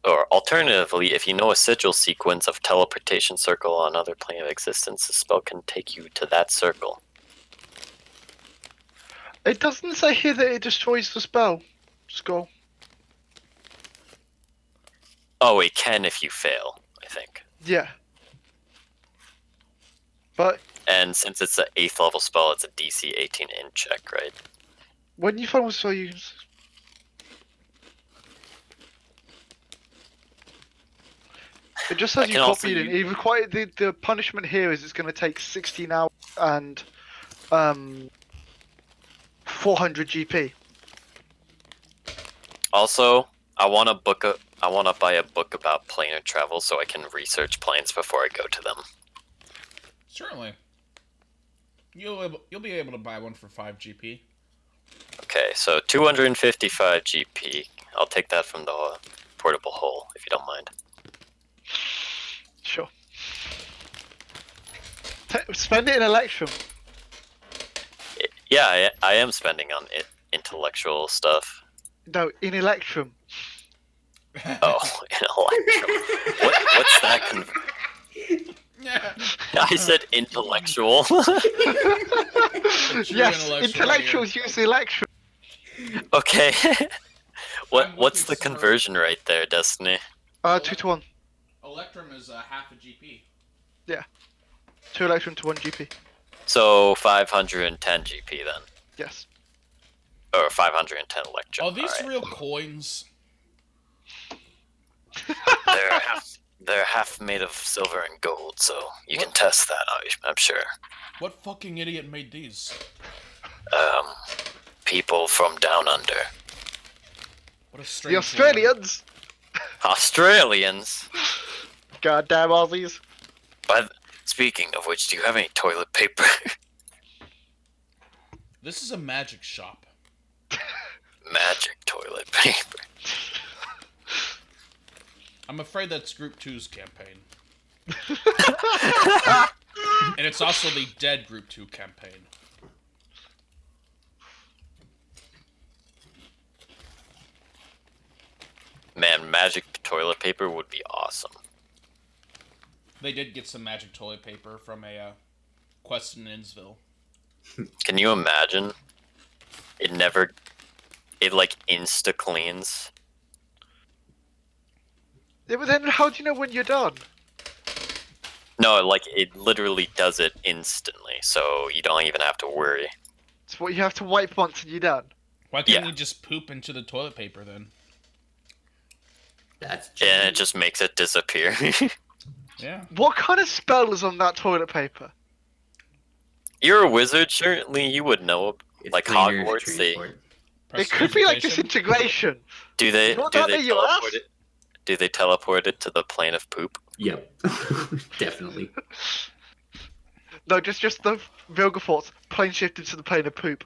Or alternatively, if you know a sigil sequence of teleportation circle on other plane of existence, the spell can take you to that circle. It doesn't say here that it destroys the spell. Skull. Oh, it can if you fail, I think. Yeah. But And since it's an 8th level spell, it's a DC 18 in check, right? when you find what spell you use, it just I says you can also copied it. It require the punishment here is it's going to take 16 hours and 400 GP. Also, I want to buy a book about planar travel so I can research planes before I go to them. Certainly. You'll be able to buy one for 5 GP. Okay, so 255 GP. I'll take that from the portable hole, if you don't mind. Sure. Spend it in Electrum. Yeah, I am spending on it, intellectual stuff. No, in Electrum. Oh, intellectual. What's that? I said intellectual. Yes, intellectuals use Electrum. Okay. I'm What's looking the for- conversion right there, Destiny? 2 to 1. Electrum is half a GP. 2 Electrum to 1 GP. So 510 GP then, Yes. or 510 electrum. Are these Alright. real coins? They're half made of silver and gold, so you can What? test that. I'm sure. What fucking idiot made these? People from down under, What a strange The Australians! Australians. Goddamn Aussies. But speaking of which, do you have any toilet paper? This is a magic shop. Magic toilet paper. I'm afraid that's Group 2's campaign. And it's also the dead Group 2 campaign. Man, magic toilet paper would be awesome. They did get some magic toilet paper from a quest in Innsville. Can you imagine? It like insta cleans. Yeah, but then how do you know when you're done? No, like it literally does it instantly, so you don't even have to worry. It's what you have to wipe once and you're done. Why can't Yeah. we just poop into the toilet paper then? That's And it just makes it disappear. Yeah. What kind of spell is on that toilet paper? You're a wizard, certainly you would know. it's like planar Hogwarts, they- transport. It could be like Prestidigitation? disintegration. Do they Not do that they in your teleport ass. it? Do they teleport it to the plane of poop? Yep, definitely. No, just the Vilgefortz plane shifted to the plane of poop.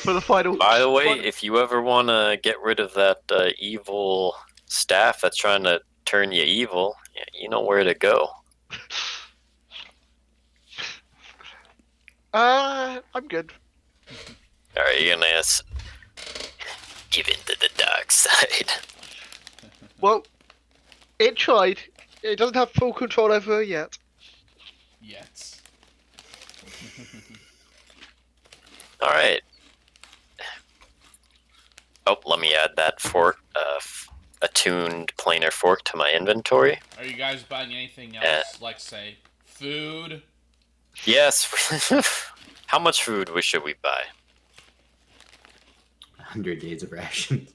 For the final. By the way, final- if you ever want to get rid of that evil staff that's trying to turn you evil, you know where to go. I'm good. Alright, you're gonna give into the dark side. Well, it tried. It doesn't have full control over her yet. Yet. Alright. Oh, let me add that fork, attuned planar fork to my inventory. Are you guys buying anything else? Like, say, food? Yes. How much food should we buy? 100 days of rations.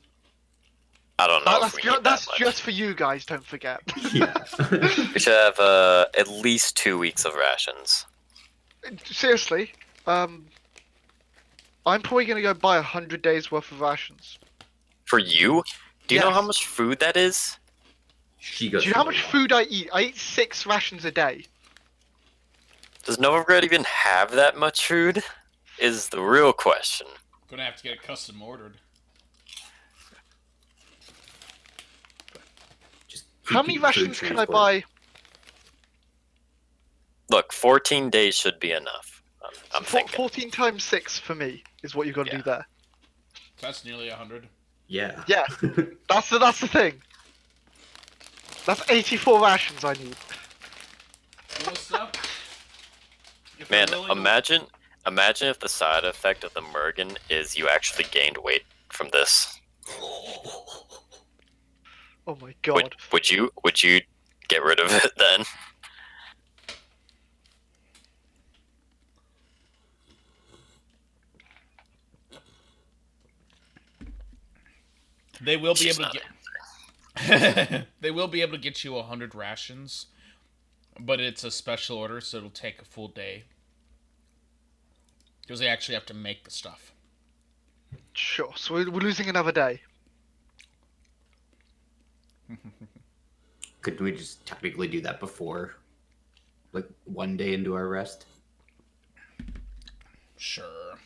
I don't know. That's if we need that's that much. just for you guys, don't forget. Yeah. We should have at least 2 weeks of rations. Seriously, I'm probably gonna go buy 100 days worth of rations. For you? Do you know Yes. how much food that is? She goes. Do you know how for much a lot. food I eat? I eat 6 rations a day. Does Novigrad even have that much food? is the real question. Gonna have to get it custom ordered. Just How keep many food rations can I transport. buy? Look, 14 days should be enough. I'm thinking. 14 times 6 for me is what you've got to do Yeah. there. That's nearly 100. Yeah. Yeah. That's the thing. That's 84 rations I need. What's up? If Man, you're willing to- imagine if the side effect of the Mergen is you actually gained weight from this. Oh my god. Would you get rid of it then? They will be She's able to not get. They will be able to get you 100 rations, but it's a special order, so it'll take a full day. Because they actually have to make the stuff. Sure. So we're losing another day. Couldn't we just technically do that before, like, one day into our rest? Sure.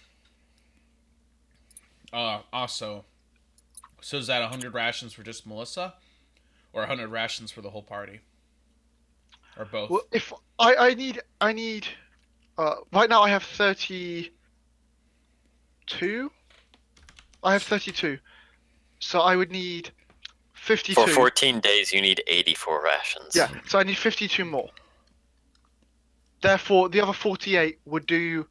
Also, so is that 100 rations for just Melissa, or 100 rations for the whole party, or both? Well, if I need right now I have 32. I have 32. So I would need 52. For 14 days, you need 84 rations. Yeah, so I need 52 more. Therefore, the other 48 would do.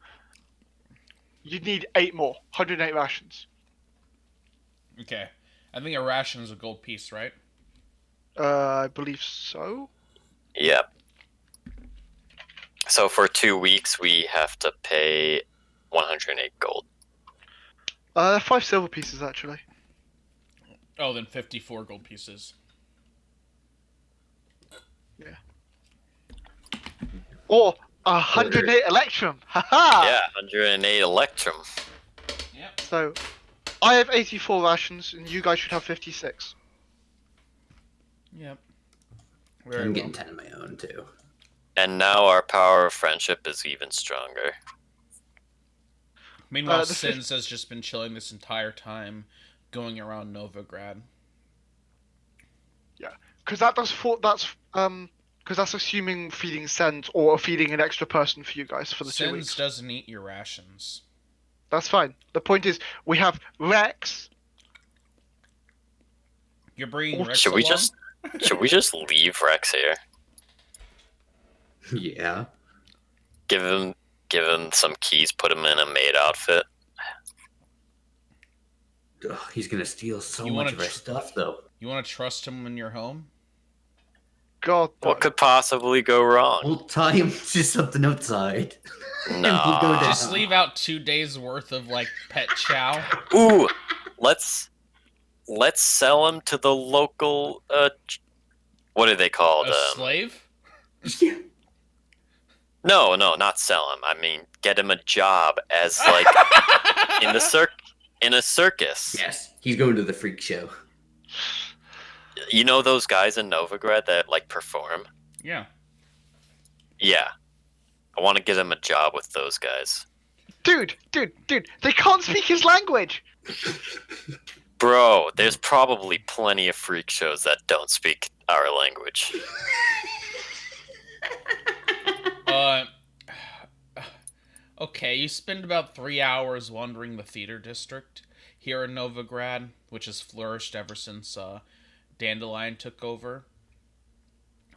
You'd need 8 more. 108 rations. Okay. I think a ration is a gold piece, right? I believe so. Yep. So for 2 weeks, we have to pay 108 gold. 5 silver pieces actually. Oh, then 54 gold pieces. Or 108 electrum. Haha. Yeah, 108 electrum. Yep. So, I have 84 rations, and you guys should have 56. Yep. Very I'm well. getting 10 of my own, too. And now our power of friendship is even stronger. Meanwhile, the Sins has just been chilling this entire time, going around Novigrad. Because that's assuming feeding Sens or feeding an extra person for you guys for the 2 Sins weeks. doesn't eat your rations. That's fine. The point is, we have Rex. You're bringing Oh, Rex Should we along? just leave Rex here? Yeah. Give him some keys, put him in a maid outfit. Ugh, he's gonna steal so You much wanna of our tr- stuff, though. You want to trust him in your home? God, no. What could possibly go wrong? We'll tie him to something outside. And Nah. we'll go down. Just leave out 2 days worth of like pet chow. Ooh, let's sell him to the local what are they called? A slave? Yeah. No, not sell him. I mean, get him a job as like in a circus. Yes, he's going to the freak show. You know those guys in Novigrad that like perform? Yeah. Yeah. I want to get him a job with those guys. Dude, they can't speak his language. Bro, there's probably plenty of freak shows that don't speak our language. Okay, you spend about 3 hours wandering the theater district here in Novigrad, which has flourished ever since Dandelion took over.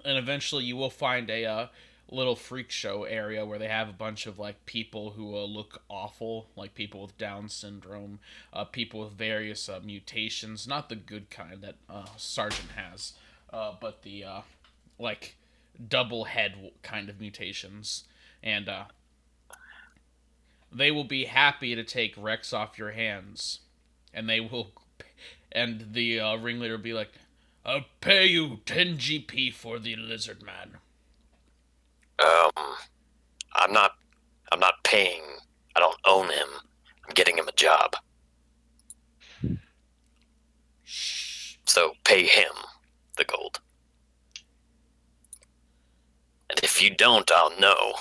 And eventually you will find a little freak show area where they have a bunch of like people who look awful, like people with Down syndrome, people with various mutations, not the good kind that Sergeant has, but the like double head kind of mutations. And they will be happy to take Rex off your hands, and they will, and the ringleader will be like, "I'll pay you 10 GP for the lizard man." I'm not paying. I don't own him. I'm getting him a job. Shh. So pay him the gold. And if you don't, I'll know.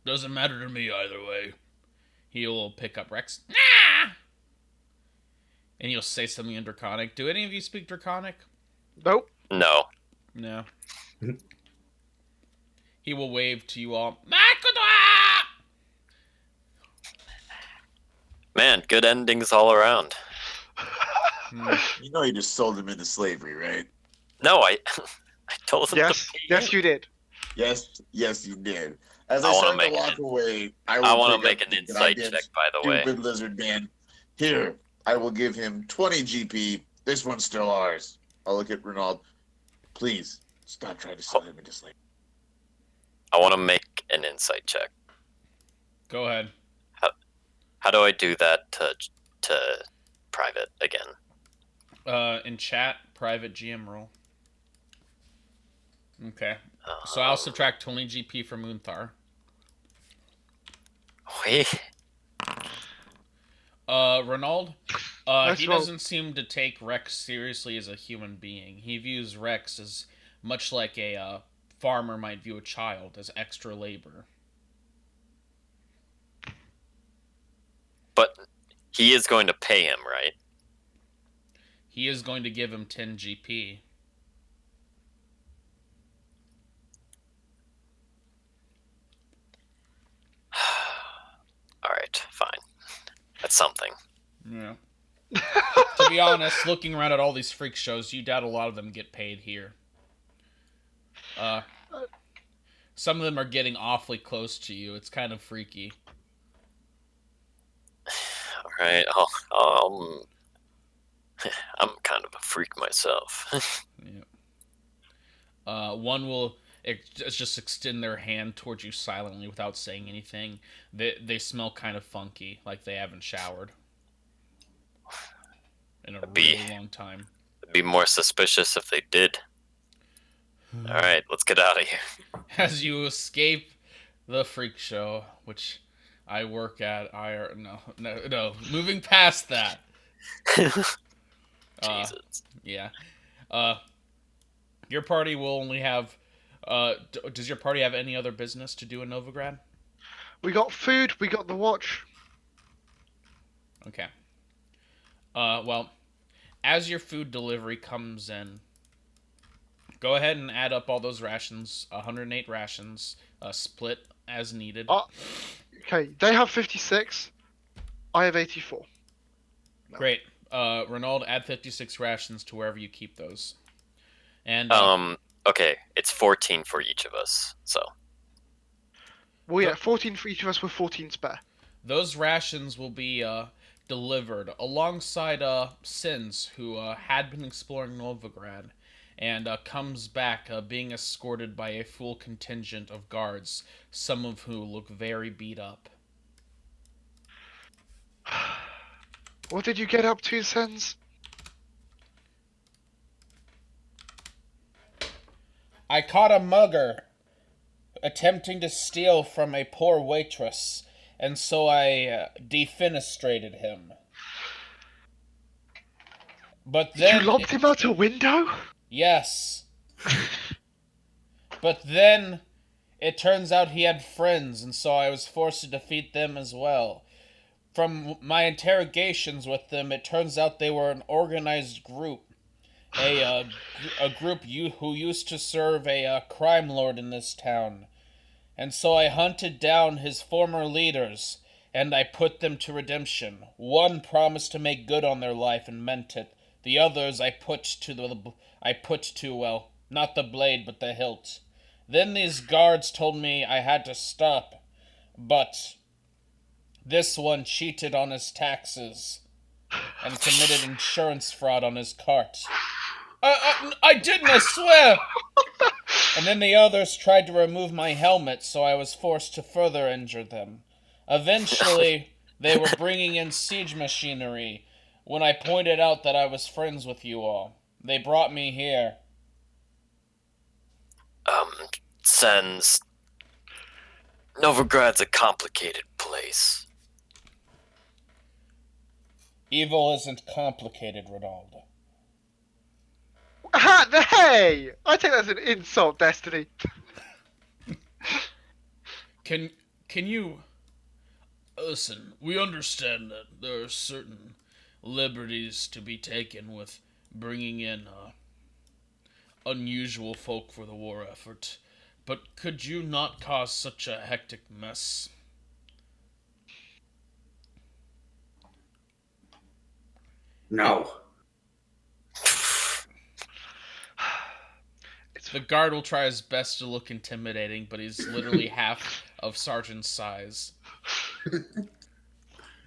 Doesn't matter to me either way. He'll pick up Rex. Nah! And he'll say something in Draconic. Do any of you speak Draconic? Nope. No. No. He will wave to you all. Makotoa! Man, good endings all around. You know you just sold him into slavery, right? No, I told him Yes. to pay Yes, him. you did. Yes, you did. As I I wanna started make to walk an- away, I will want to pick make up an the insight goddamn check, by the way. Stupid lizard man. Here, I will give him 20 GP. This one's still ours. I'll look at Renaud. Please, stop trying to sell him into slavery. I want to make an insight check. Go ahead. How do I do that to private again? In chat, private GM roll. Okay. So I'll subtract 20 GP from Moonthar. Wait. Renaud, Nice he roll. doesn't seem to take Rex seriously as a human being. He views Rex as much like a farmer might view a child, as extra labor. But he is going to pay him, right? He is going to give him 10 GP. All right, fine. That's something. Yeah. To be honest, looking around at all these freak shows, you doubt a lot of them get paid here. Some of them are getting awfully close to you. It's kind of freaky. All right. I'm kind of a freak myself. Yeah. One will just extend their hand towards you silently without saying anything. They smell kind of funky, like they haven't showered in a really long time. It'd be more suspicious if they did. All right, let's get out of here. As you escape the freak show, which I work at, no. Moving past that. Jesus. Yeah. Your party will only have. Does your party have any other business to do in Novigrad? We got food. We got the watch. Okay. Well, as your food delivery comes in, go ahead and add up all those rations. 108 rations, split as needed. Okay, they have 56. I have 84. Great. Renaud, add 56 rations to wherever you keep those. And Okay, it's 14 for each of us. So Well, yeah, 14 for each of us with 14 spare. those rations will be delivered alongside Sins, who had been exploring Novigrad, and comes back being escorted by a full contingent of guards, some of who look very beat up. What did you get up to, Sens? I caught a mugger attempting to steal from a poor waitress, and so I defenestrated him. But then... You lobbed him out a window? Yes. But then it turns out he had friends, and so I was forced to defeat them as well. From my interrogations with them, it turns out they were an organized group. A group who used to serve a crime lord in this town. And so I hunted down his former leaders, and I put them to redemption. One promised to make good on their life and meant it. The others I put to, well, not the blade, but the hilt. Then these guards told me I had to stop, but this one cheated on his taxes and committed insurance fraud on his cart. I didn't, I swear! And then the others tried to remove my helmet, so I was forced to further injure them. Eventually, they were bringing in siege machinery when I pointed out that I was friends with you all. They brought me here. Sens. Novigrad's a complicated place. Evil isn't complicated, Ronaldo. Hey! I take that as an insult, Destiny. Can you listen? We understand that there are certain liberties to be taken with bringing in unusual folk for the war effort, but could you not cause such a hectic mess? No. The guard will try his best to look intimidating, but he's literally half of Sergeant's size.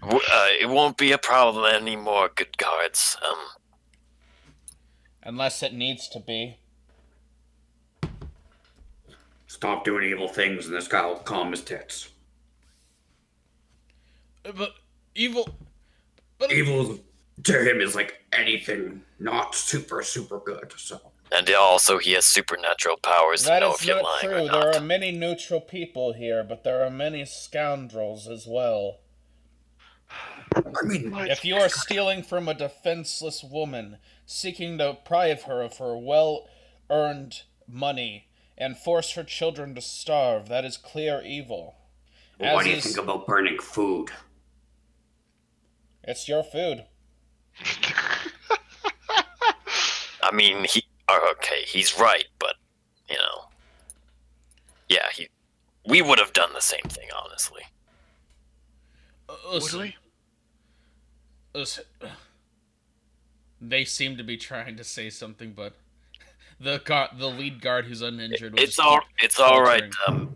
It won't be a problem anymore, good guards. Unless it needs to be. Stop doing evil things and this guy will calm his tits. But evil. But Evil to him is like anything not super good, so. And also, he has supernatural powers to that know is if you're not lying true. or not. There are many neutral people here, but there are many scoundrels as well. I mean, Right. If you are stealing from a defenseless woman, seeking to deprive her of her well-earned money, and force her children to starve, that is clear evil. what do you is- think about burning food? It's your food. I mean, he's right, but, you know. Yeah, we would have done the same thing, honestly. Would Listen, we? listen. They seem to be trying to say something, but the lead guard who's uninjured will It's just all keep it's all right, faltering.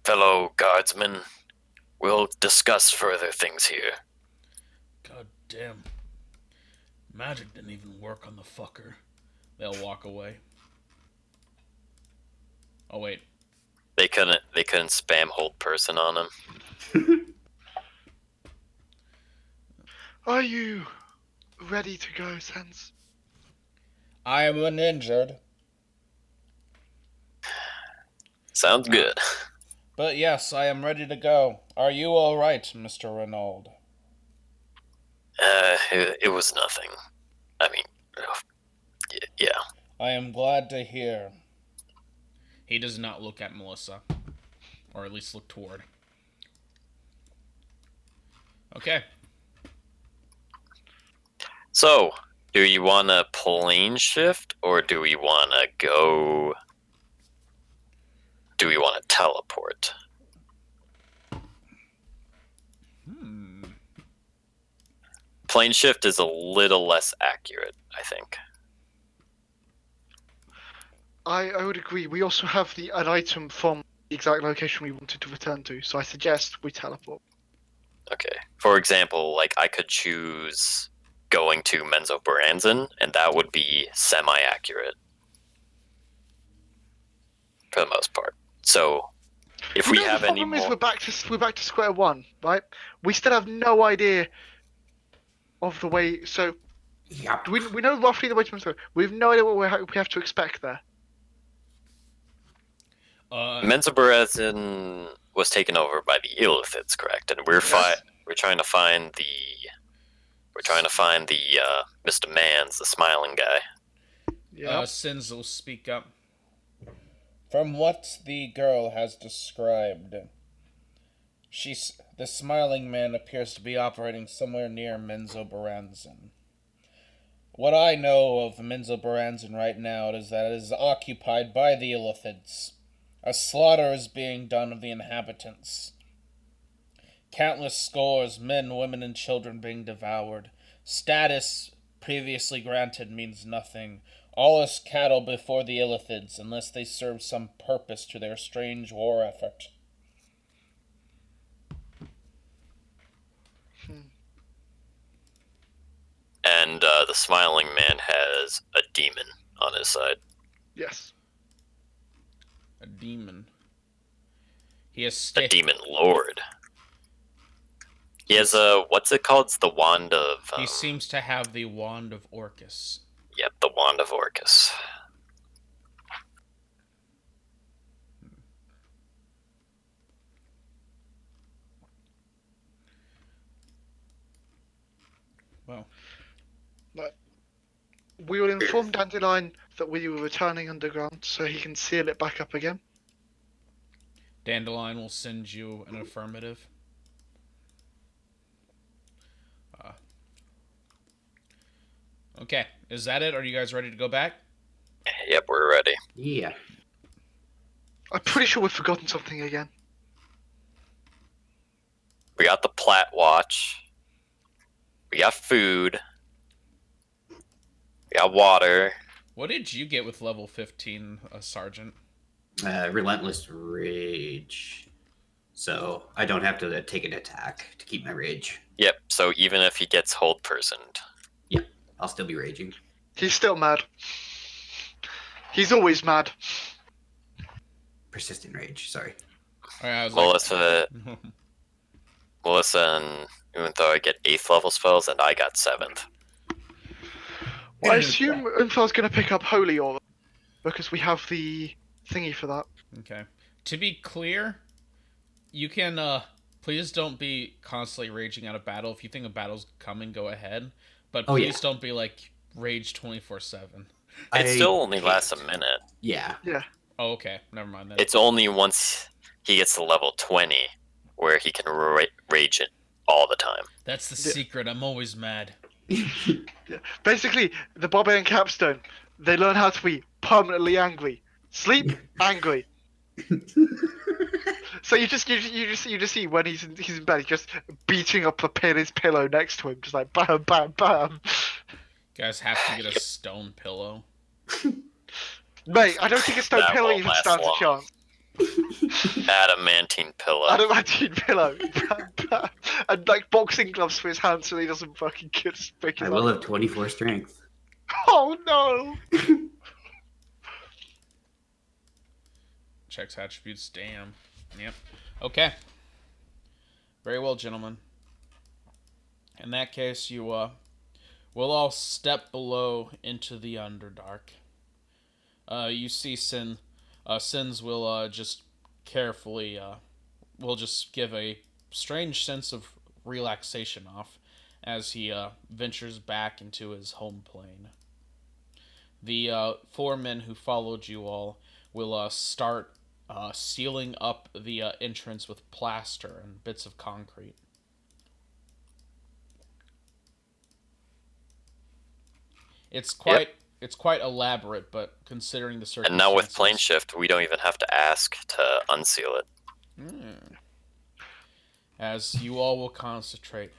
fellow guardsmen. We'll discuss further things here. God damn. Magic didn't even work on the fucker. They'll walk away. Oh wait. They couldn't spam hold person on him. Are you ready to go, Sans? I am uninjured. Sounds good. But yes, I am ready to go. Are you alright, Mr. Renauld? It was nothing. I mean, yeah. I am glad to hear. He does not look at Melissa. Or at least look toward. Okay. So, do you want to plane shift, or do we want to go... Do we want to teleport? Plane shift is a little less accurate, I think. I would agree. We also have an item from the exact location we wanted to return to, so I suggest we teleport. Okay. For example, like, I could choose going to Menzoberranzan, and that would be semi-accurate. For the most part. So, if we have the any problem is more... we're back to square one, right? We still have no idea of the way. So Yep. we know roughly the way to Minnesota. We have no idea what we have to expect there. Menzoberranzan was taken over by the Illithids, correct? And we're Yes. we're trying to find the Mr. Mans, the smiling guy. Yeah. Sins will speak up. From what the girl has described, the smiling man appears to be operating somewhere near Menzoberranzan. What I know of Menzoberranzan right now is that it is occupied by the Illithids. A slaughter is being done of the inhabitants. Countless scores, men, women, and children being devoured. Status previously granted means nothing. All is cattle before the Illithids, unless they serve some purpose to their strange war effort. And the smiling man has a demon on his side. Yes. A demon. He has A demon lord. He has what's it called? It's the wand of... He seems to have the wand of Orcus. Yep, the wand of Orcus. Well, we will inform Dandelion that we were returning underground so he can seal it back up again. Dandelion will send you an affirmative. Okay, is that it? Are you guys ready to go back? Yep, we're ready. Yeah. I'm pretty sure we've forgotten something again. We got the plat watch. We got food. We got water. What did you get with level 15, Sergeant? Relentless rage. So I don't have to take an attack to keep my rage. Yep, so even if he gets hold personed. I'll still be raging. He's still mad. He's always mad. Persistent rage. Sorry. I was Melissa and Untho get 8th level spells, and I got 7th. Well, I assume Unthar's going to pick up Holy Aura, because we have the thingy for that. Okay. To be clear, you can, please don't be constantly raging out of battle. If you think a battle's coming, go ahead. But please don't be, like, rage 24/7. It still only lasts a minute. Yeah. Oh, okay. Never mind then. It's only once he gets to level 20 where he can rage it all the time. That's the secret. I'm always mad. Basically, the Barbarian Capstone, they learn how to be permanently angry. Sleep, angry. So you just see when he's in bed, he's just beating up his pillow next to him, just like bam, bam, bam. Guys have to get a stone pillow. Mate, I don't think a stone That pillow won't even last stands long. a chance. Adamantine pillow. Adamantine pillow. Bam, bam. And like boxing gloves for his hands so he doesn't fucking get break his I will arm. have 24 strength. Oh no! Checks attributes. Damn. Yep. Okay. Very well, gentlemen. In that case, you will all step below into the Underdark. You see Sins will just carefully will just give a strange sense of relaxation off as he ventures back into his home plane. The 4 men who followed you all will start sealing up the entrance with plaster and bits of concrete. It's quite elaborate, but considering the circumstances. And now with plane shift, we don't even have to ask to unseal it. As you all will concentrate,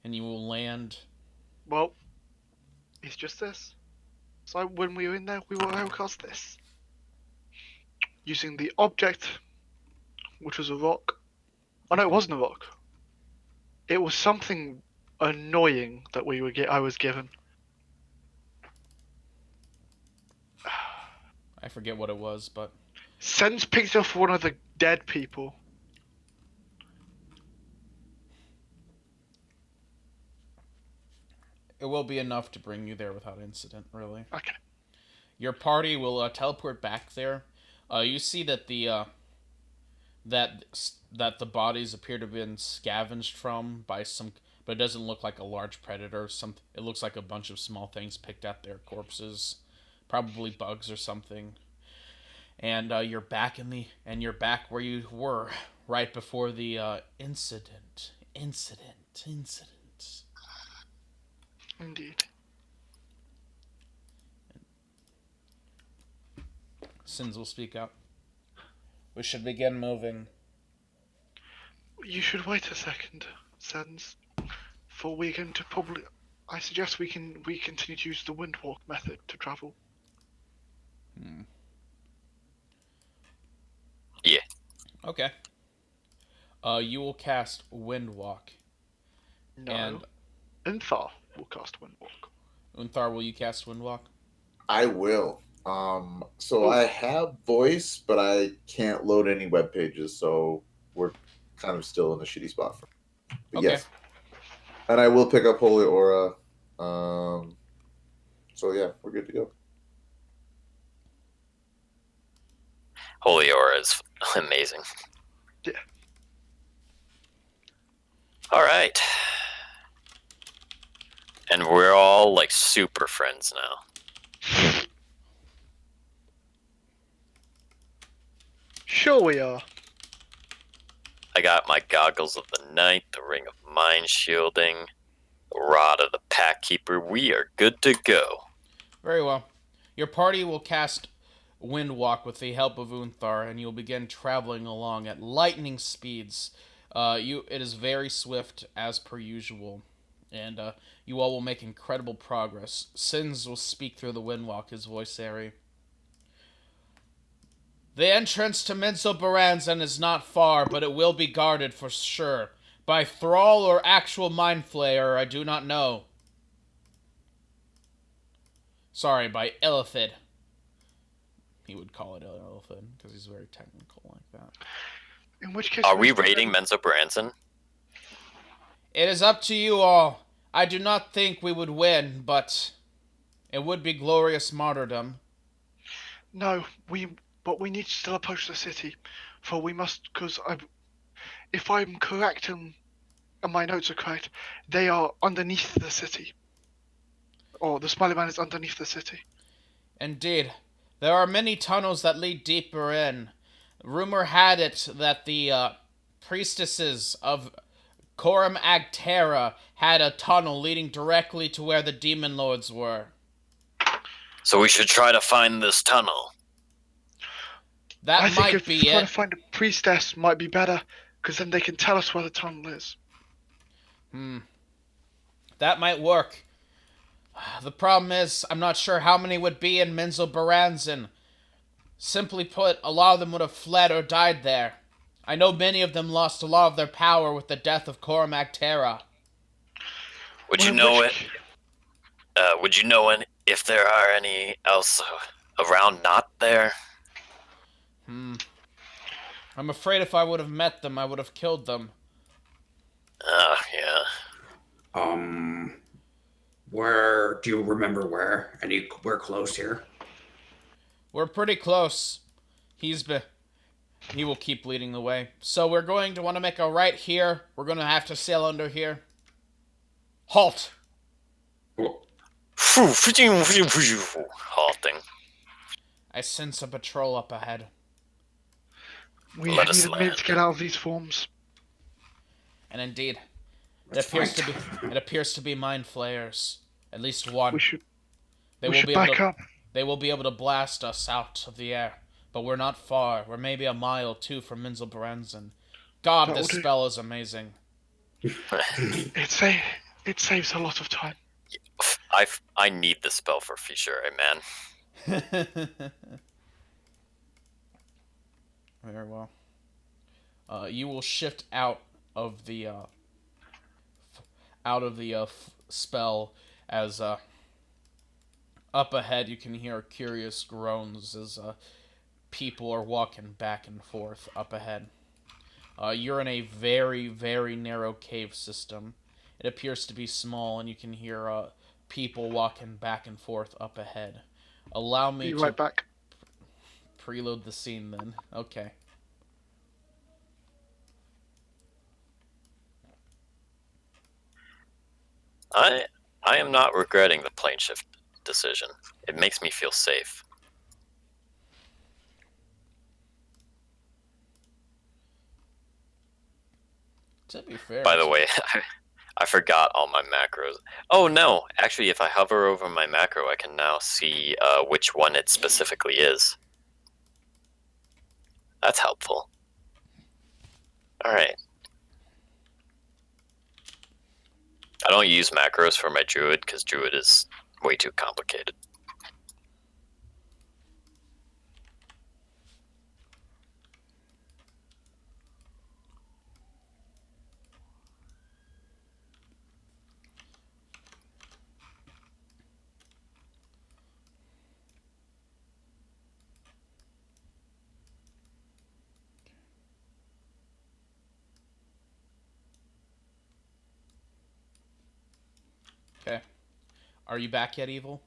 and you will land. Well, it's just this. So when we were in there, we were across this. Using the object, which was a rock. Oh no, it wasn't a rock. It was something annoying that I was given. I forget what it was, but Sends picked off one of the dead people. it will be enough to bring you there without incident, really. Okay. Your party will teleport back there. You see that the the bodies appear to have been scavenged from by some, but it doesn't look like a large predator. It looks like a bunch of small things picked at their corpses, probably bugs or something. And you're back you're back where you were right before the incident. Indeed. Sins will speak up. We should begin moving. You should wait a second, Sens. For we're going to probably... I suggest we continue to use the windwalk method to travel. Yeah. Okay. You will cast Windwalk. No. And Unthar will cast windwalk. Unthar, will you cast Windwalk? I will. So I have voice, but I can't load any web pages, so we're kind of still in a shitty spot for. But Okay. yes. And I will pick up Holy Aura. So yeah, we're good to go. Holy Aura is amazing. Yeah. All right. And we're all like super friends now. Sure we are. I got my goggles of the night, the ring of mind shielding, the rod of the pack keeper. We are good to go. Very well. Your party will cast Windwalk with the help of Unthar, and you'll begin traveling along at lightning speeds. It is very swift as per usual, and you all will make incredible progress. Sins will speak through the Windwalk, his voice airy. The entrance to Minso Baranzan is not far, but it will be guarded for sure. By thrall or actual mind flayer, I do not know. Sorry, by Illithid. He would call it Illithid, because he's very technical like that. In which case, Are we raiding Menzo Branson? It is up to you all. I do not think we would win, but it would be glorious martyrdom. No, but we need to still approach the city, for we must, because if I'm correct and my notes are correct, they are underneath the city. Or the Smiley Man is underneath the city. Indeed. There are many tunnels that lead deeper in. Rumor had it that the priestesses of Coram Agterra had a tunnel leading directly to where the demon lords were. So we should try to find this tunnel. That I think might if be trying it. to find a priestess might be better, because then they can tell us where the tunnel is. That might work. The problem is, I'm not sure how many would be in Minzo Baranzan. Simply put, a lot of them would have fled or died there. I know many of them lost a lot of their power with the death of Cormac Terra. Would you know it? Would you know if there are any else around not there? I'm afraid if I would have met them, I would have killed them. Yeah. Where do you remember where? We're close here. We're pretty close. He will keep leading the way. So we're going to want to make a right here. We're going to have to sail under here. Halt! Halting. I sense a patrol up ahead. Let We need us a minute land. to get out of these forms. And indeed, Let's fight. it appears to be mind flayers. At least one. We should They we will should be able back to, up. They will be able to blast us out of the air. But we're not far. We're maybe a mile or two from Minzel Baranzan. God, That'll this do. spell is amazing. It saves a lot of time. I need the spell for Fisher, man. Very well. You will shift out of the spell as up ahead you can hear curious groans as people are walking back and forth up ahead. You're in a very, very narrow cave system. It appears to be small, and you can hear people walking back and forth up ahead. Allow me Be to right back. preload the scene then. Okay. I am not regretting the plane shift decision. It makes me feel safe. To be fair. By the way, I forgot all my macros. Oh no, actually if I hover over my macro I can now see which one it specifically is. That's helpful. Alright. I don't use macros for my druid because druid is way too complicated. Okay. Are you back yet, Evil?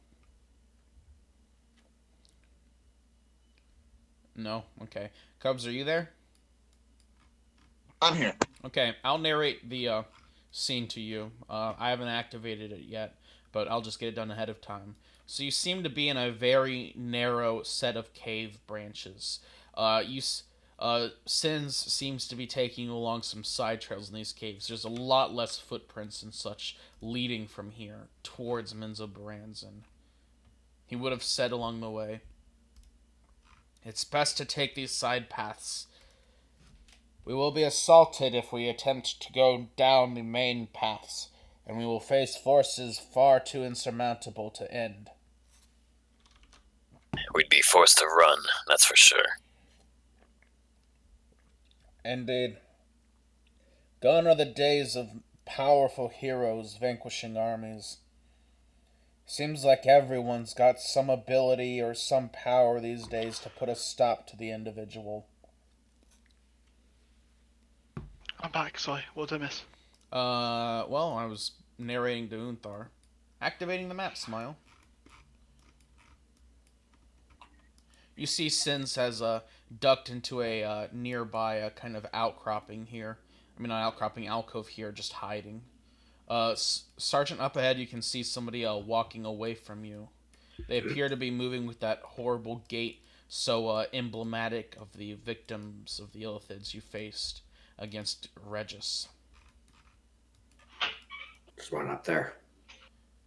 No? Okay. Cubs, are you there? I'm here. Okay, I'll narrate the scene to you. I haven't activated it yet, but I'll just get it done ahead of time. So you seem to be in a very narrow set of cave branches. Sins seems to be taking you along some side trails in these caves. There's a lot less footprints and such leading from here towards Menzoberranzan. He would have said along the way, "It's best to take these side paths. We will be assaulted if we attempt to go down the main paths, and we will face forces far too insurmountable to end." We'd be forced to run, that's for sure. Indeed. Gone are the days of powerful heroes vanquishing armies. Seems like everyone's got some ability or some power these days to put a stop to the individual. I'm back, sorry. What did I miss? Well, I was narrating to Unthar. Activating the map, Smile. You see Sins has ducked into a nearby kind of outcropping here. I mean, not outcropping, alcove here, just hiding. Sergeant, up ahead, you can see somebody walking away from you. They appear to be moving with that horrible gait so emblematic of the victims of the Illithids you faced against Regis. Just run up there.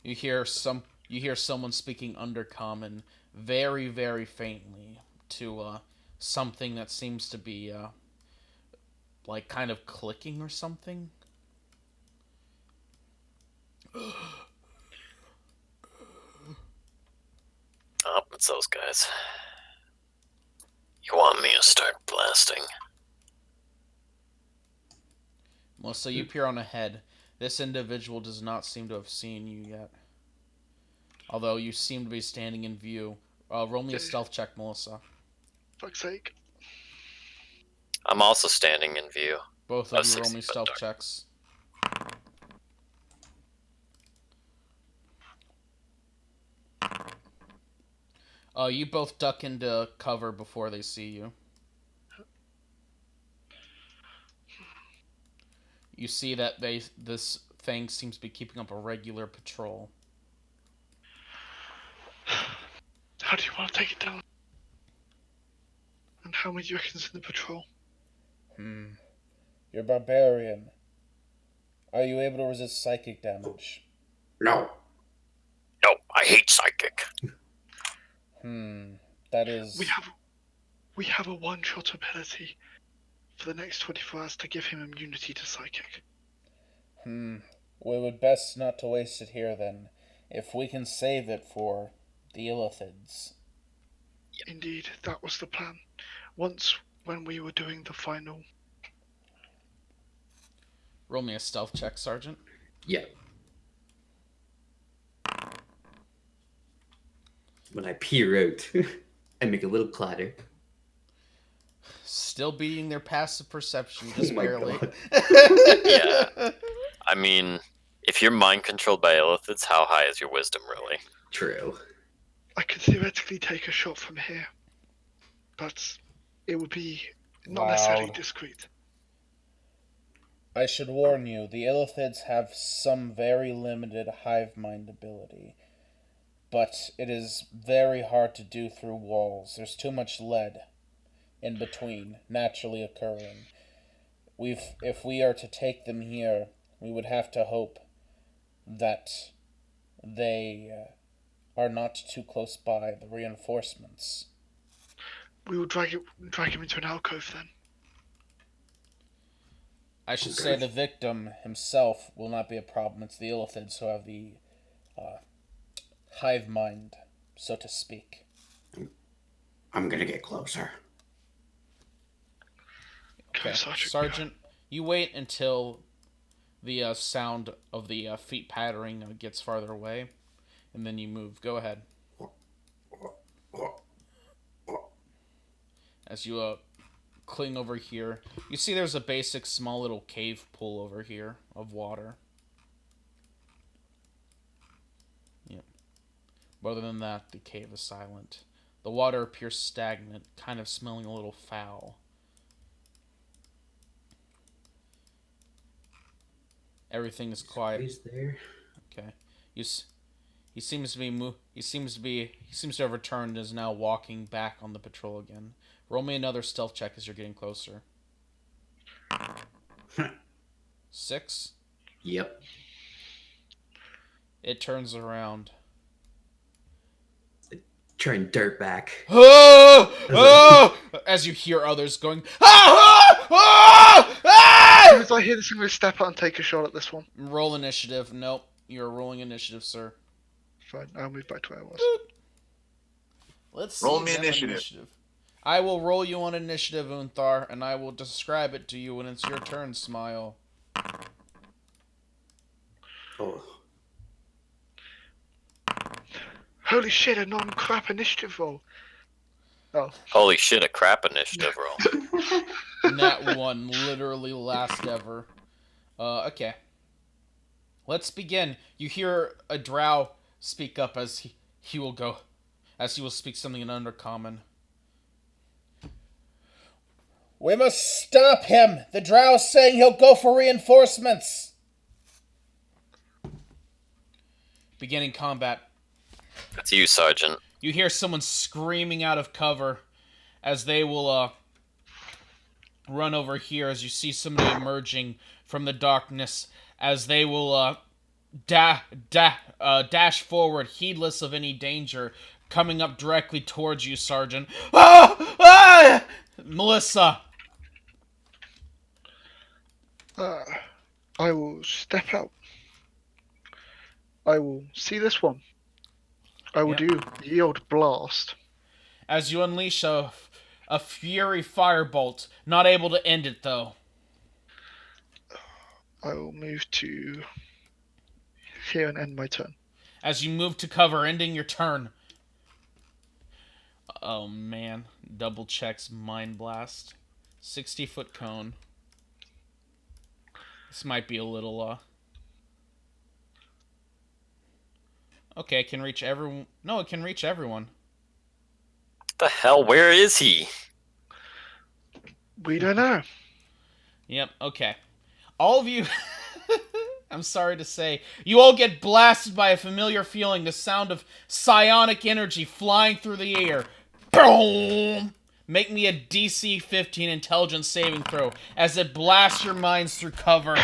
You hear someone speaking Undercommon very, very faintly to something that seems to be like kind of clicking or something. Oh, it's those guys. You want me to start blasting? Melissa, you peer on ahead. This individual does not seem to have seen you yet. Although you seem to be standing in view. Roll me a stealth check, Melissa. Fuck's sake. I'm also standing in view. Both of Of you roll 60 me foot stealth dark. checks. You both duck into cover before they see you. You see that this thing seems to be keeping up a regular patrol. How do you want to take it down? And how many do you reckon's in the patrol? You're barbarian. Are you able to resist psychic damage? No. No, I hate psychic. That is... We have a one-shot ability for the next 24 hours to give him immunity to psychic. We would best not to waste it here then, if we can save it for the Illithids. Indeed, that was the plan. Once, when we were doing the final... Roll me a stealth check, Sergeant. Yeah. When I peer out, I make a little clatter. Still beating their passive perception, just Oh my barely. God. Yeah. I mean, if you're mind controlled by Illithids, how high is your wisdom really? True. I could theoretically take a shot from here, but it would be not necessarily Loud. discreet. I should warn you, the Illithids have some very limited hive mind ability. But it is very hard to do through walls. There's too much lead in between, naturally occurring. If we are to take them here, we would have to hope that they are not too close by the reinforcements. We will drag him into an alcove then. I should say the victim himself will not be a problem. It's the Illithids who have the hive mind, so to speak. I'm gonna get closer. Okay, Sergeant, you wait until the sound of the feet pattering gets farther away, and then you move. Go ahead. As you cling over here, you see there's a basic small little cave pool over here of water. Yep. But other than that, the cave is silent. The water appears stagnant, kind of smelling a little foul. Everything is quiet. Is there? Okay. He seems to have returned and is now walking back on the patrol again. Roll me another stealth check as you're getting closer. 6. Yep. It turns around. Turn dirt back. Oh! Oh! As you hear others going, ah! Ah! Ah! As soon as I hear this, I'm going to step out and take a shot at this one. Roll initiative. Nope. You're rolling initiative, sir. Fine, I'll move back to where I was. Let's see. Roll me them initiative. I will roll you on initiative, Unthar, and I will describe it to you when it's your turn, Smile. Oh. Holy shit, a non-crap initiative roll. Oh. Holy shit, a crap initiative roll. That one, literally last ever. Okay. Let's begin. You hear a drow speak up as he will speak something in Undercommon. We must stop him! The drow's saying he'll go for reinforcements! Beginning combat. That's you, Sergeant. You hear someone screaming out of cover as they will run over here as you see somebody emerging from the darkness as they will dash forward, heedless of any danger, coming up directly towards you, Sergeant. Ah! Ah! Melissa! I will step out. I will see this one. I will do Yield Blast. As you unleash a Fury Firebolt, not able to end it, though. I will move to here and end my turn. As you move to cover, ending your turn. Oh, man. Double checks Mind Blast. 60-foot cone. This might be a little, Okay, it can reach everyone. No, it can reach everyone. What the hell? Where is he? We don't know. Yep, okay. All of you... I'm sorry to say, you all get blasted by a familiar feeling, the sound of psionic energy flying through the air. Boom! Make me a DC 15 intelligence saving throw as it blasts your minds through cover.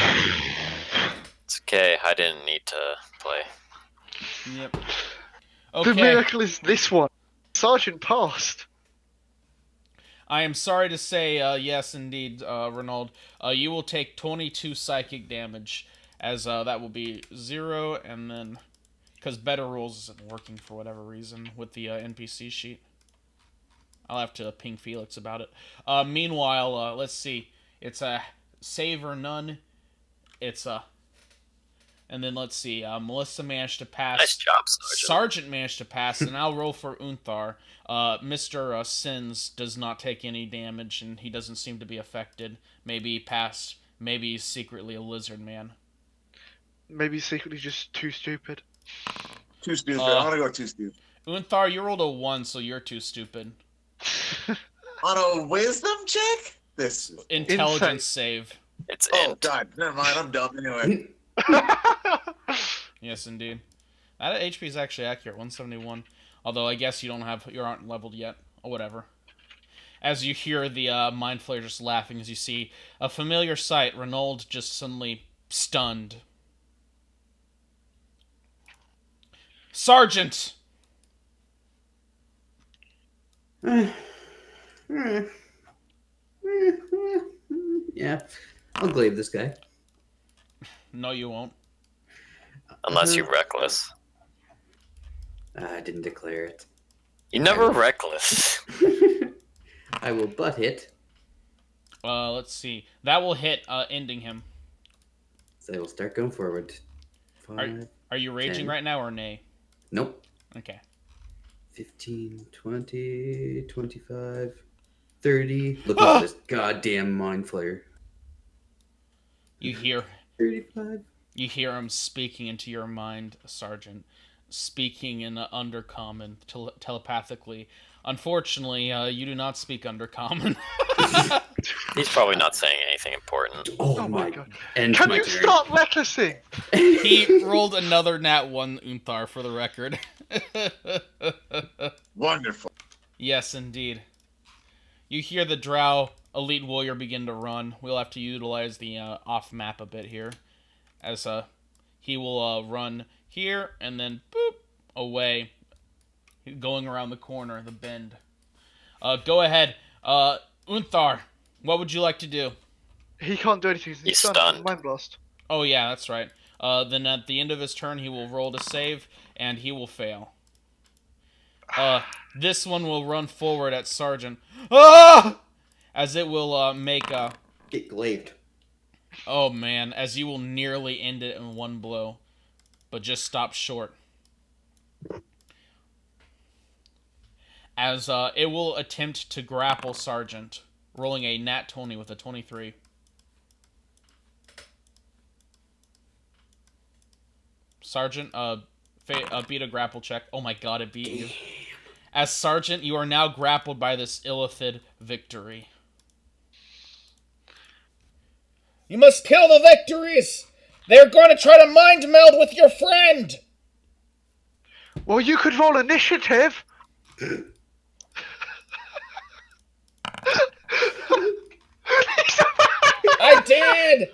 It's okay, I didn't need to play. Yep. The Okay, miracle is this one. Sergeant passed. I am sorry to say, yes indeed, Renaud. You will take 22 psychic damage, as that will be 0, and then... Because Better Rules isn't working for whatever reason with the NPC sheet. I'll have to ping Felix about it. Meanwhile, let's see. It's a save or none. It's a... And then let's see. Melissa managed to pass. Nice job, Sergeant. Sergeant managed to pass, and I'll roll for Unthar. Mr. Sins does not take any damage, and he doesn't seem to be affected. Maybe he passed. Maybe he's secretly a lizard man. Maybe secretly just too stupid. Too stupid. I'm gonna go too stupid. Unthar, you rolled a 1, so you're too stupid. On a wisdom check? This is... Intelligence Insight. save. It's Oh, int. God. Never mind. I'm dumb anyway. Yes, indeed. That HP is actually accurate, 171. Although I guess you aren't leveled yet, or whatever. As you hear the Mind Flayer just laughing as you see a familiar sight, Renaud just suddenly stunned. Sergeant! Yeah, I'll glaive this guy. No, you won't. Unless you're reckless. I didn't declare it. You never reckless. I will butt hit. Let's see. That will hit, ending him. So I will start going forward. 5, Are you raging 10. right now or nay? Nope. Okay. 15, 20, 25, 30. Look at this goddamn mind flayer. You hear 35. You hear him speaking into your mind, Sergeant. speaking in Undercommon telepathically. Unfortunately, you do not speak Undercommon. He's probably not saying anything important. Oh, my my God. End Can my you turn. stop recklessing? He rolled another nat 1, Unthar, for the record. Wonderful. Yes, indeed. You hear the Drow elite warrior begin to run. We'll have to utilize the off map a bit here, as he will run here and then boop away, going around the corner, the bend. Go ahead, Unthar. What would you like to do? He can't do anything. He's stunned. Mind blast. Oh yeah, that's right. Then at the end of his turn, he will roll to save, and he will fail. This one will run forward at Sergeant. Ah! As it will make a... Get glaived. Oh man, as you will nearly end it in one blow, but just stop short. As it will attempt to grapple Sergeant, rolling a nat 20 with a 23. Sergeant, beat a grapple check. Oh my god, it beat you. As Sergeant, you are now grappled by this Illithid Victory. You must kill the Victories! They're going to try to mind meld with your friend! Well, you could roll initiative. I did!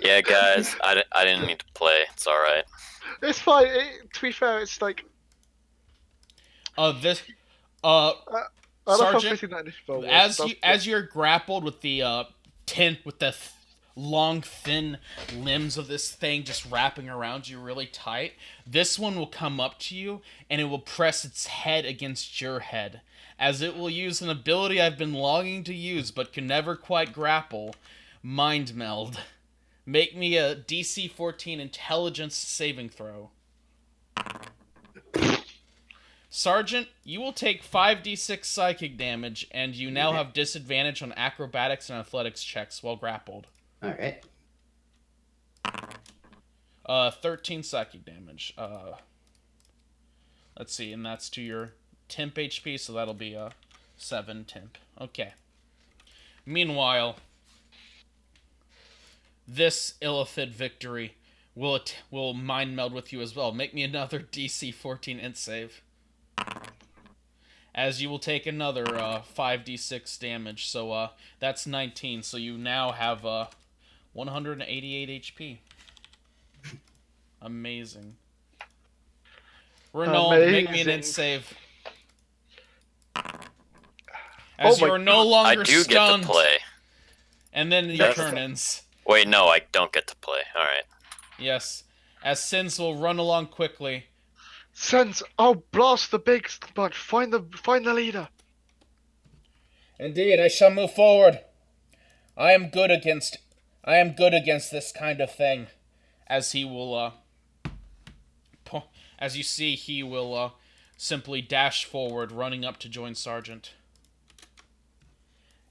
Yeah, guys, I didn't need to play. It's alright. It's fine. To be fair, it's like I love how Sergeant, fitting that initiative roll was. as you're grappled with the long, thin limbs of this thing just wrapping around you really tight, this one will come up to you and it will press its head against your head, as it will use an ability I've been longing to use but can never quite grapple, Mind Meld. Make me a DC 14 Intelligence saving throw. Sergeant, you will take 5d6 psychic damage, and you now have disadvantage on acrobatics and athletics checks while grappled. Alright. 13 psychic damage. Let's see, and that's to your temp HP, so that'll be a 7 temp. Okay. Meanwhile, this Illithid Victory will mind meld with you as well. Make me another DC 14 int save. As you will take another 5d6 damage, so that's 19. So you now have 188 HP. Amazing. Renault, make me an int save. As you are no longer I do stunned. get to play. And then your turn ends. Wait, no, I don't get to play. Alright. Yes. As Sins will run along quickly. Sense, I'll blast the big bunch. Find the leader. Indeed, I shall move forward. I am good against this kind of thing. As he will, as you see, he will simply dash forward, running up to join Sergeant.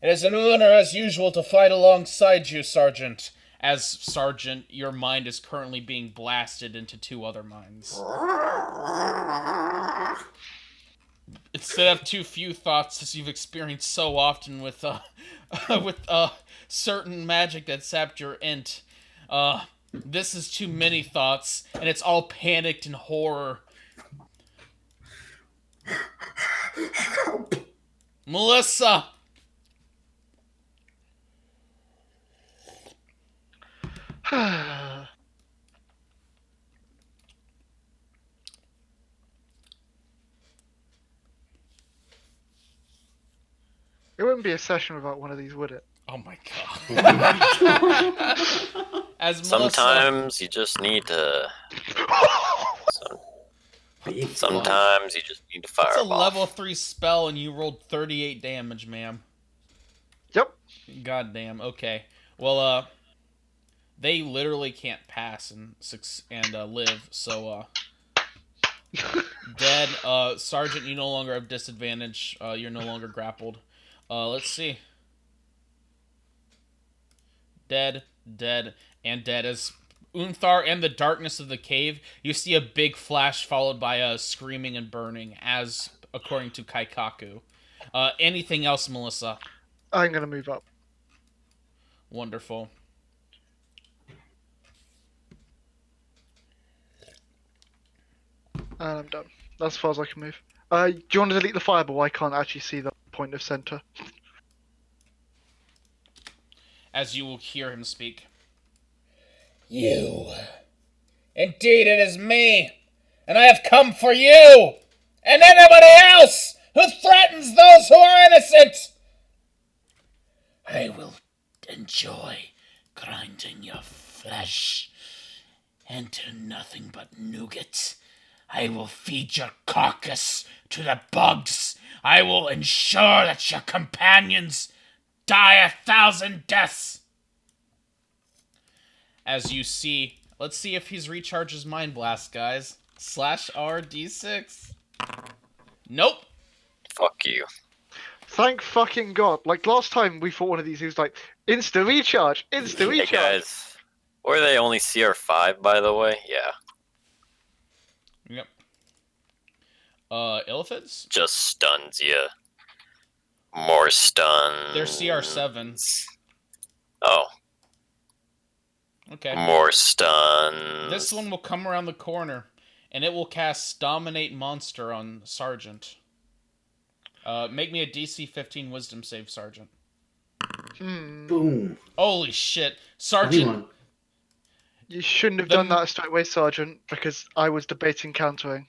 It is an honor, as usual, to fight alongside you, Sergeant. As Sergeant, your mind is currently being blasted into two other minds. Instead of too few thoughts, as you've experienced so often with certain magic that sapped your int, this is too many thoughts, and it's all panicked and horror. Melissa! It wouldn't be a session without one of these, would it? Oh my god. As Melissa, Sometimes you just need to. Sometimes you just need to fire it's a them off. level 3 spell and you rolled 38 damage, ma'am. Yep. Goddamn. Okay. Well, they literally can't pass and live. So, dead. Sergeant, you no longer have disadvantage. You're no longer grappled. Let's see. Dead, and dead as Unthar and the darkness of the cave, you see a big flash followed by a screaming and burning, as according to Kaikaku. Anything else, Melissa? I'm gonna move up. Wonderful. And I'm done. That's as far as I can move. Do you want to delete the fireball? I can't actually see the point of center. As you will hear him speak. You. Indeed, it is me, and I have come for you, and anybody else who threatens those who are innocent. I will enjoy grinding your flesh into nothing but nougat. I will feed your carcass to the bugs. I will ensure that your companions die 1,000 deaths. As you see, let's see if he's recharges Mind Blast, guys. /RD6. Nope. Fuck you. Thank fucking God. Like last time we fought one of these, he was like, insta recharge, insta Hey recharge. guys, were they only CR5 by the way? Yeah. Yep. Illithids? Just stuns you. More stuns. They're CR7. Oh, Okay. more stuns. This one will come around the corner, and it will cast Dominate Monster on Sergeant. Make me a DC 15 Wisdom save, Sergeant. Boom. Holy shit. Sergeant, Anyone. You shouldn't have The- done that straight away, Sergeant, because I was debating countering.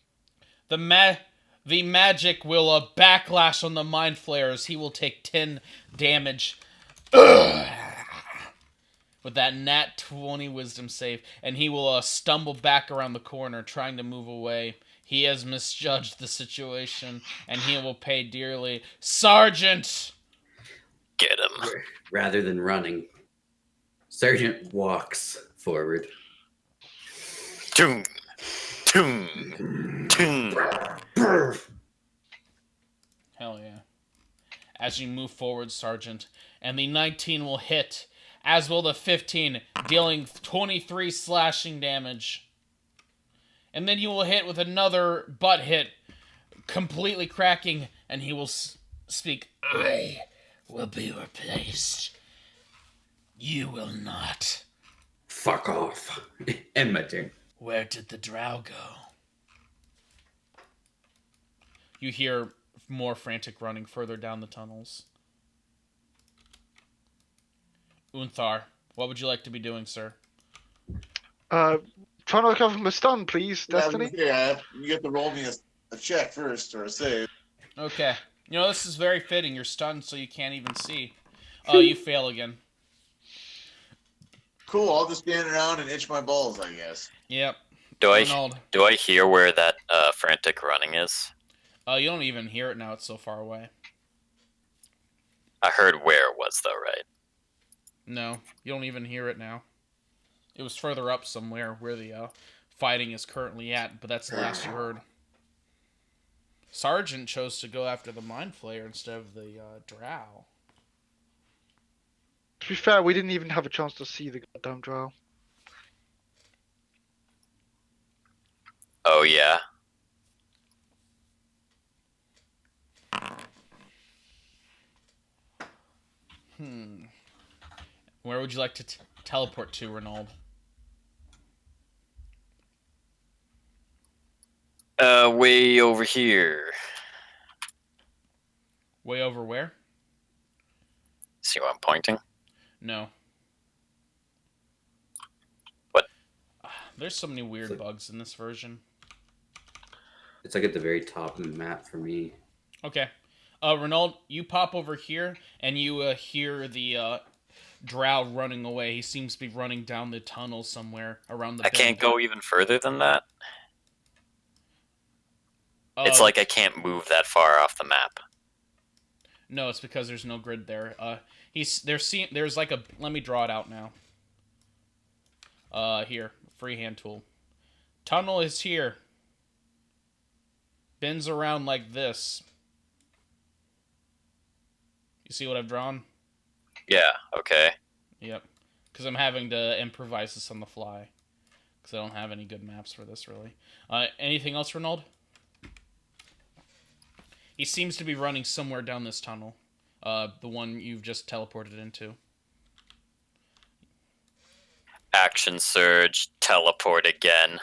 the magic will backlash on the Mind Flayers. He will take 10 damage. With that nat 20 Wisdom save, and he will stumble back around the corner, trying to move away. He has misjudged the situation, and he will pay dearly. Sergeant! Get him. Rather than running, Sergeant walks forward. Toom. Toom. Toom. Hell yeah. As you move forward, Sergeant, and the 19 will hit, as will the 15, dealing 23 slashing damage. And then you will hit with another butt hit, completely cracking, and he will speak, I will be replaced. You will not. Fuck off. End my turn. Where did the drow go? You hear more frantic running further down the tunnels. Unthar, what would you like to be doing, sir? Trying to recover from a stun, please, Destiny. Yeah, you have to roll me a check first or a save. Okay. You know, this is very fitting. You're stunned, so you can't even see. You fail again. Cool, I'll just stand around and itch my balls, I guess. Yep. Do Arnold. I hear where that frantic running is? You don't even hear it now. It's so far away. I heard where it was though, right? No, you don't even hear it now. It was further up somewhere where the fighting is currently at, but that's the last you heard. Sergeant chose to go after the Mind Flayer instead of the drow. To be fair, we didn't even have a chance to see the goddamn drow. Oh yeah. Where would you like to teleport to, Renaud? Way over here. Way over where? See where I'm pointing? No. What? There's so many weird bugs in this version. It's like at the very top of the map for me. Okay. Renaud, you pop over here, and you hear the drow running away. He seems to be running down the tunnel somewhere around the I can't bend. go even further than that. It's Uh, like I can't move that far off the map. No, it's because there's no grid there. There's like a, let me draw it out now. Here, freehand tool. Tunnel is here. Bends around like this. You see what I've drawn? Yeah, okay. Yep. Because I'm having to improvise this on the fly. because I don't have any good maps for this, really. Anything else, Ronald? He seems to be running somewhere down this tunnel. The one you've just teleported into. Action surge, teleport again.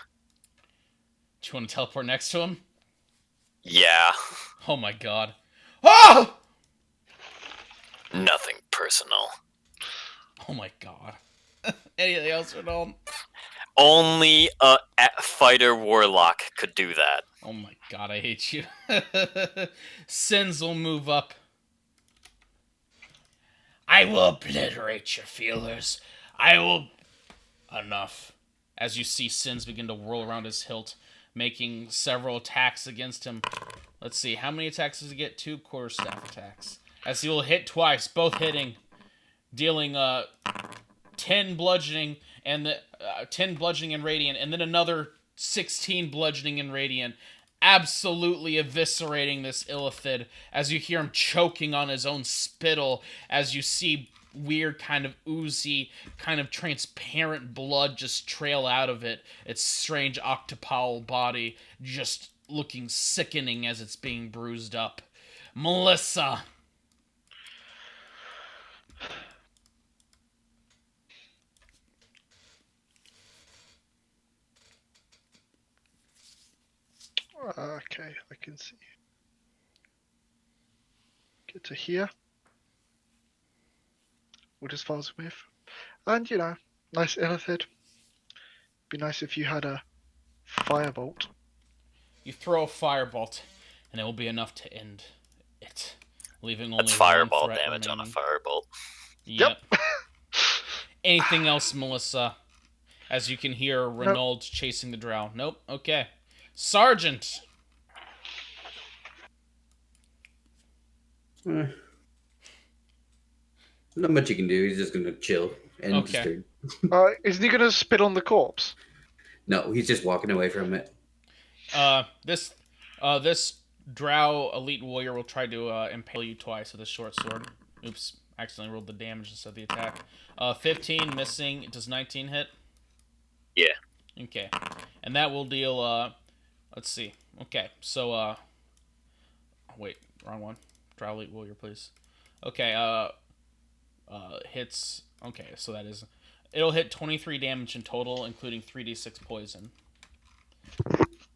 Do you want to teleport next to him? Yeah, Oh my god. Ah! nothing personal. Oh my god. Anything else, Ronald? Only a fighter warlock could do that. Oh my god, I hate you. Sins will move up. I will obliterate your feelers. I will... Enough. As you see Sins begin to whirl around his hilt, making several attacks against him. Let's see, how many attacks does he get? 2 quarterstaff attacks. As he will hit twice, both hitting, dealing 10 bludgeoning and 10 bludgeoning and radiant, and then another 16 bludgeoning and radiant, absolutely eviscerating this Illithid as you hear him choking on his own spittle, as you see weird kind of oozy, kind of transparent blood just trail out of it, its strange octopal body just looking sickening as it's being bruised up. Melissa! Okay, I can see. Get to here. We'll just follow with. And, you know, nice Illithid. Be nice if you had a firebolt. You throw a firebolt, and it will be enough to end it, leaving only That's one fireball threat damage on a remaining. firebolt. Yep. Anything else, Melissa? As you can hear Renaud chasing the drow. Nope. Okay. Sergeant! Not much you can do. He's just gonna chill and Okay. just Isn't he gonna spit on the corpse? no, he's just walking away from it. This drow elite warrior will try to impale you twice with a short sword. Oops, accidentally rolled the damage instead of the attack. 15 missing. Does 19 hit? Yeah. Okay, and that will deal. Let's see. Okay, so wait, wrong one. Drow elite warrior, please. Okay, hits. Okay, so that is. It'll hit 23 damage in total, including 3d6 poison.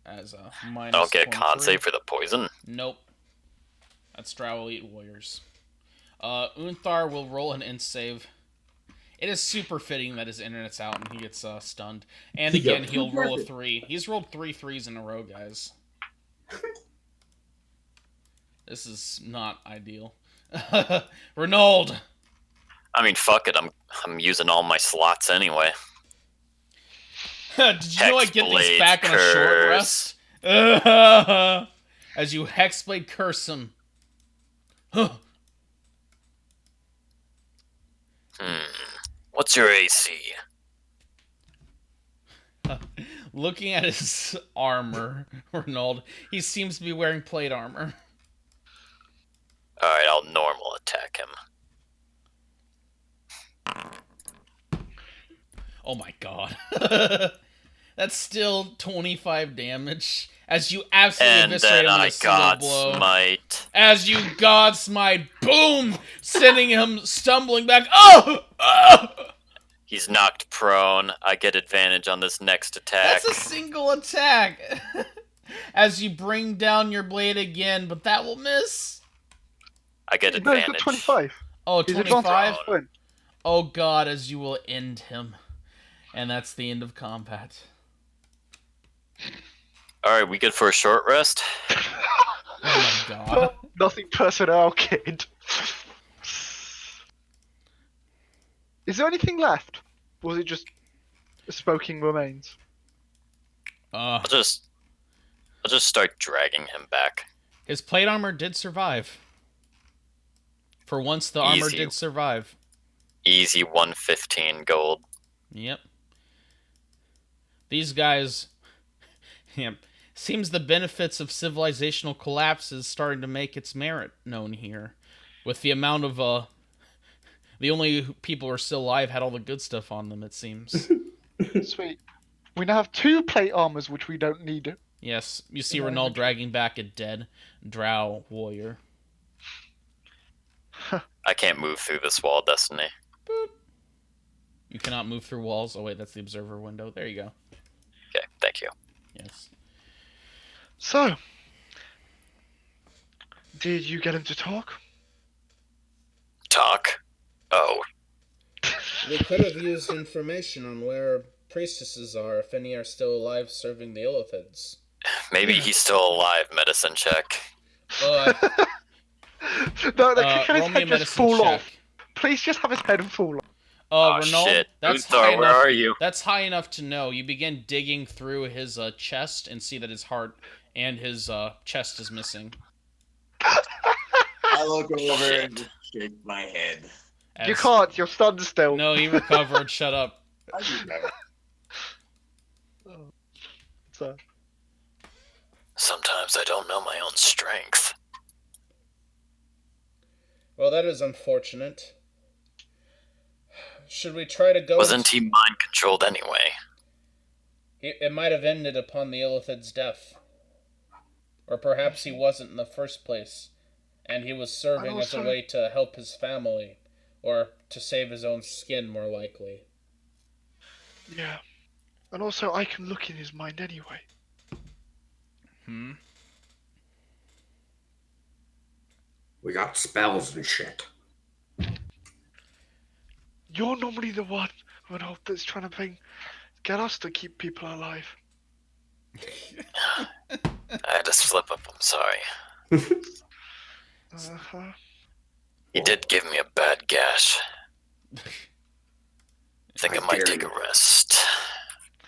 As a minus. I don't get con 23. save for the poison. Nope. That's Drow Elite Warriors. Unthar will roll an int save. It is super fitting that his internet's out and he gets stunned. And again, he'll roll a 3. He's rolled 3 3s in a row, guys. This is not ideal. Renaud! I mean, fuck it. I'm using all my slots anyway. Did you know I get these Hexblade back on a short curse. rest? As you Hexblade curse him. What's your AC? Looking at his armor, Renaud, he seems to be wearing plate armor. Alright, I'll normal attack him. Oh my god. That's still 25 damage. As you absolutely And eviscerate then him with I a single God blow. Smite. As you God Smite, boom! Sending him stumbling back. Oh! Oh! He's knocked prone. I get advantage on this next attack. That's a single attack. As you bring down your blade again, but that will miss. I get No, he's advantage. got 25. Oh, He's 25? advanced. Oh god, as you will end him. And that's the end of combat. Alright, we good for a short rest? Oh my god. Nothing personnel, kid. Is there anything left? Or was it just smoking remains? I'll just start dragging him back. His plate armor did survive. For once, the armor Easy. did survive. Easy 115 gold. Yep. These guys... Yep. Seems the benefits of civilizational collapse is starting to make its merit known here. With the amount of, the only people who are still alive had all the good stuff on them, it seems. Sweet. We now have 2 plate armors, which we don't need. Yes, you see No, Renault okay. dragging back a dead drow warrior. I can't move through this wall, Destiny. You cannot move through walls. Oh wait, that's the observer window. There you go. Okay, thank you. Yes. So, did you get him to talk? Talk? Oh, We could have used information on where priestesses are, if any are still alive serving the Illithids. maybe he's still alive. Medicine check. No, can his Roll me a head just medicine fall check. off? Please just have his head fall off. Oh, Renault, shit. that's Uthar, high where enough. are you? That's high enough to know. You begin digging through his chest and see that his heart and his chest is missing. I look over Shit. and just shake my head. You As- can't, you're stunned still. No, he recovered. Shut up. I do never. So, Sometimes I don't know my own strength. Well, that is unfortunate. Should we try to go? Wasn't he mind controlled anyway? It might have ended upon the Illithid's death. Or perhaps he wasn't in the first place, and he was serving as a also- way to help his family, or to save his own skin, more likely. yeah. And also, I can look in his mind anyway. We got spells and shit. You're normally the one, Renault, that's trying to get us to keep people alive. I had to slip up, I'm sorry. Uh-huh. He did give me a bad gash. Think I might take a rest.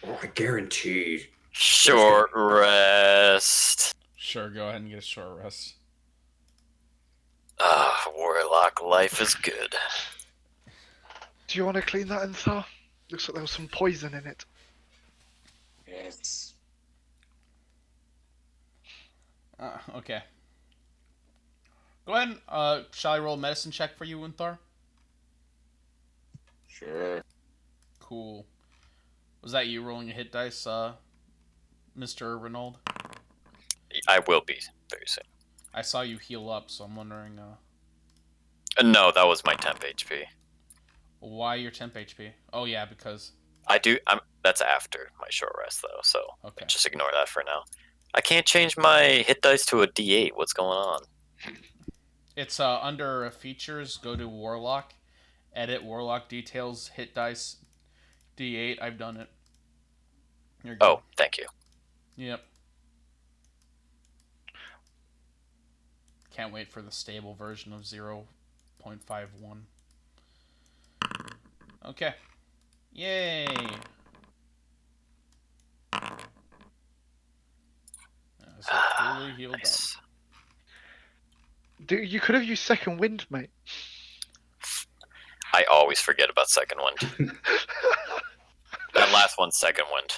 Oh, I guarantee. Short rest. Sure, go ahead and get a short rest. Ah, warlock life is good. Do you want to clean that in, Thar? Looks like there was some poison in it. Yes. Okay. Go ahead. Shall I roll a medicine check for you, Unthar? Sure. Cool. Was that you rolling a hit dice, Mr. Renault? I will be very soon. I saw you heal up, so I'm wondering, No, that was my temp HP. why your temp HP? Oh yeah, because... That's after my short rest, though, so Okay. just ignore that for now. I can't change my hit dice to a D8. What's going on? It's under features, go to Warlock, edit Warlock details, hit dice, D8. I've done it. You're good. Oh, thank you. Yep. Can't wait for the stable version of 0.51. Okay. Yay! So fully healed Nice. You could have used second wind, mate. I always forget about second wind. That last one's second wind.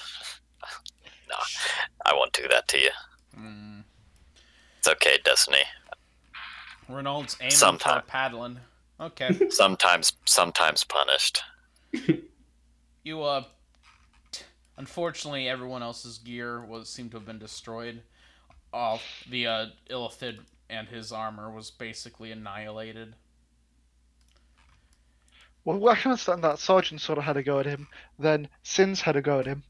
No, I won't do that to you. up. It's okay, Destiny. Renault's aiming Sometime. for paddling. Okay. Sometimes punished. You, unfortunately, everyone else's gear seemed to have been destroyed. The Illithid and his armor was basically annihilated. Well, I can understand that. Sergeant sort of had a go at him. Then Sins had a go at him.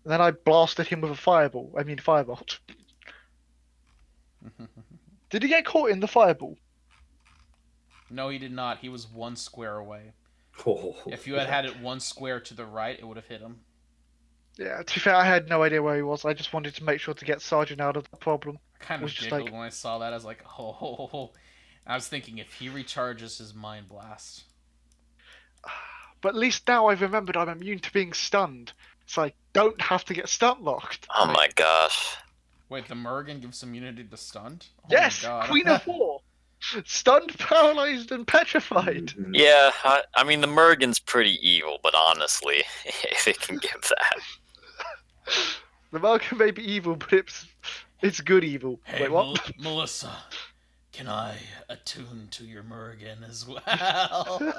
And then I blasted him with a firebolt. Did he get caught in the fireball? No, he did not. He was one square away. Oh, If you had it one square to the right, it would have hit him. Yeah, to be fair, I had no idea where he was. I just wanted to make sure to get Sergeant out of the problem. I kind of Was just giggled like- when I saw that. I was like, oh. I was thinking if he recharges his mind blast. But at least now I've remembered I'm immune to being stunned. So I don't have to get stun locked. Oh my gosh. Wait, the Mergen gives immunity to stunned? Oh Yes, my God. Queen of War! Stunned, paralyzed, and petrified. Mhm. Yeah, I mean, the Mergen's pretty evil, but honestly, if it can give that. The Malcolm may be evil, but it's good evil. Hey, Wait, what? Melissa, can I attune to your Mergen as well?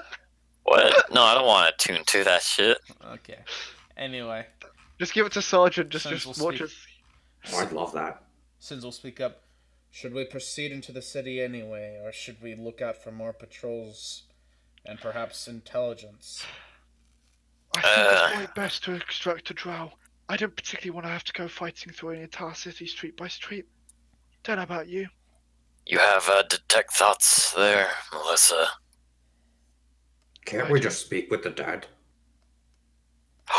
What? No, I don't want to tune to that shit. Okay. Anyway, Just give it to Sergeant. Just Sins will watch speak. us. Oh, I'd love that. Sins will speak up. Should we proceed into the city anyway, or should we look out for more patrols and perhaps intelligence? I think it's probably best to extract a drow. I don't particularly want to have to go fighting through an entire city street by street. Don't know about you. You have detect thoughts there, Melissa. Can't we just speak with the dead?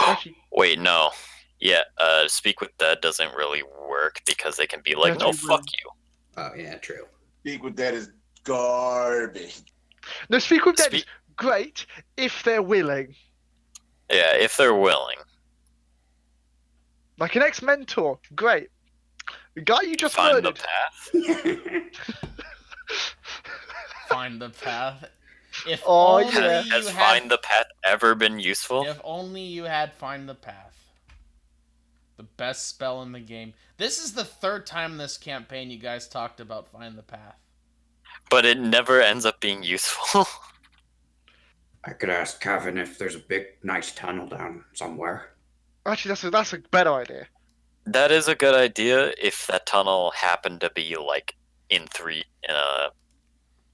Actually, Wait, no. Yeah, speak with dead doesn't really work because they can be like, That's no, really fuck you. Oh, yeah, true. Speak with that is garbage. no, speak with dead Speak- is great if they're willing. Yeah, if they're willing. Like an ex-mentor, great. The guy you just Find the murdered. path. Find the path. If Oh, only yeah. you Has had, find the path ever been useful? if only you had find the path. The best spell in the game. This is the third time this campaign you guys talked about find the path. But it never ends up being useful. I could ask Kevin if there's a big, nice tunnel down somewhere. Actually, that's a better idea. That is a good idea if that tunnel happened to be like in a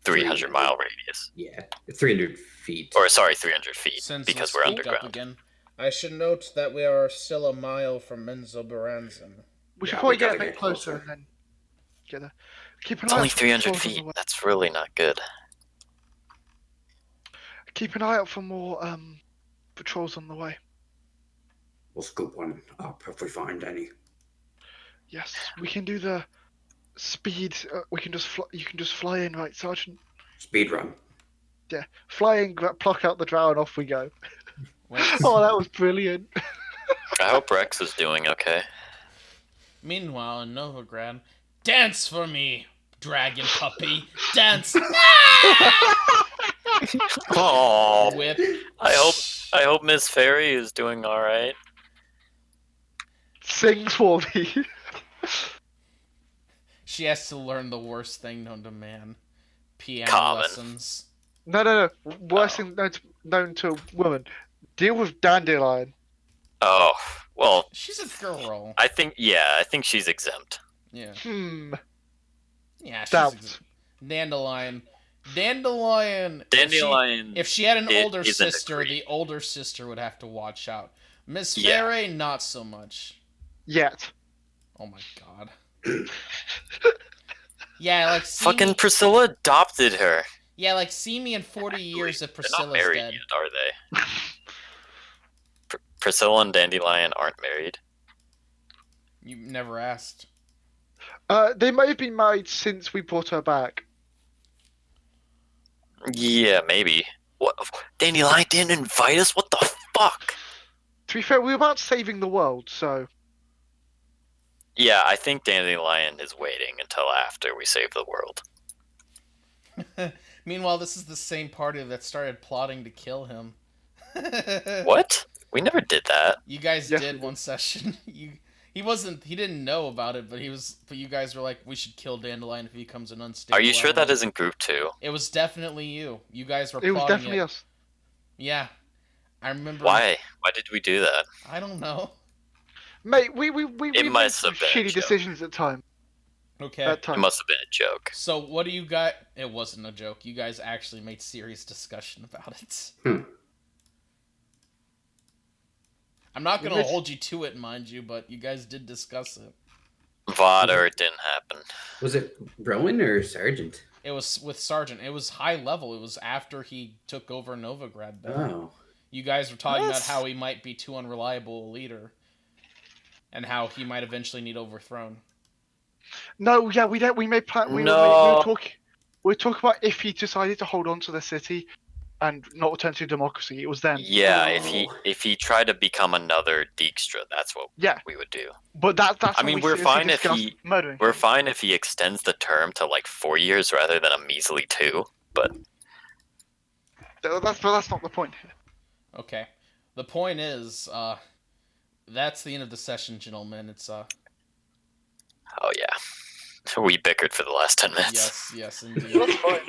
300 mile radius. Yeah, 300 feet. Or sorry, 300 feet Since because we'll we're speak up underground. again. I should note that we are still a mile from Menzo Baranzan. We should Yeah, probably we get a gotta bit get closer closer. and then get there. Keep an It's eye only out for 300 patrols on feet. the way. That's really not good. Keep an eye out for more patrols on the way. We'll scoop one up if we find any. Yes, we can do the speed. We can just fly. You can just fly in, right, Sergeant? Speed run. Yeah, fly in, pluck out the drow, and off we go. Wait, Oh, that was brilliant. I hope Rex is doing okay. meanwhile, in Novigrad, dance for me, dragon puppy, dance. Oh, Whip. I hope Miss Fairy is doing all right. Sing for me. She has to learn the worst thing known to man: piano Common. No. lessons. Worst thing known to a woman. Deal with Dandelion. Oh, well, She's a girl. I think she's exempt. Yeah. Yeah, she's Doubt. Dandelion. Dandelion. Dandelion. If she had an It older isn't a sister, creep. the older sister would have to watch out. Miss Yeah. Fairy, not so much. Yet. Oh my god. Yeah, like see Fucking me, Priscilla adopted her. yeah, like see me in 40 years if They're not Priscilla's married dead. yet, are they? Priscilla and Dandelion aren't married. You never asked. They may have been married since we brought her back. Yeah, maybe. What? Dandelion didn't invite us? What the fuck? To be fair, we were about saving the world, so Yeah, I think Dandelion is waiting until after we save the world. Meanwhile, this is the same party that started plotting to kill him. What? We never did that. You guys Yes, did we one session. He didn't know about it, but you guys were like, we should kill Dandelion if he becomes an unstable. Are you sure that animal." isn't group 2? It was definitely you. You guys were it was plotting definitely it. us. Yeah. I remember. Why? Why did we do that? I don't know. Mate, we made must some have been a shitty joke. decisions at time. Okay. At It time. must have been a joke. So what do you got? It wasn't a joke. You guys actually made serious discussion about it. I'm not gonna Miss- hold you to it, mind you, but you guys did discuss it. VOD or it didn't happen. Was it Rowan or Sergeant? It was with Sergeant. It was high level. It was after he took over Novigrad. Oh. You guys were talking about What? how he might be too unreliable a leader, and how he might eventually need overthrown. No, yeah, we don't. We made plan. We No. were talking. We were talking about if he decided to hold on to the city and not return to democracy. It was then. Yeah, Oh. if he tried to become another Dijkstra, that's what Yeah, we would do. but that's. I when mean, we we're seriously fine if discussed he- murdering. We're him. fine if he extends the term to like 4 years rather than a measly 2. But That's not the point here. Okay. The point is, that's the end of the session, gentlemen. It's oh yeah, we bickered for the last 10 minutes. yes, indeed. That's fine.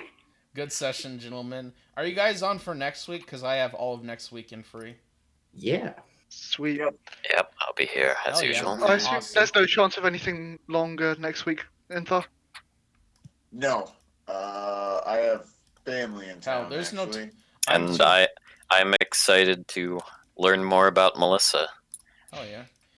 Good session, gentlemen. Are you guys on for next week? Because I have all of next weekend free. Yeah. Sweet. Yep. Yep, I'll be here as Hell yeah. usual. I assume Awesome. there's no chance of anything longer next week, Inthar? No. I have family in Hell, town. there's no actually. I'm And too- I'm excited to learn more about Melissa. Oh yeah.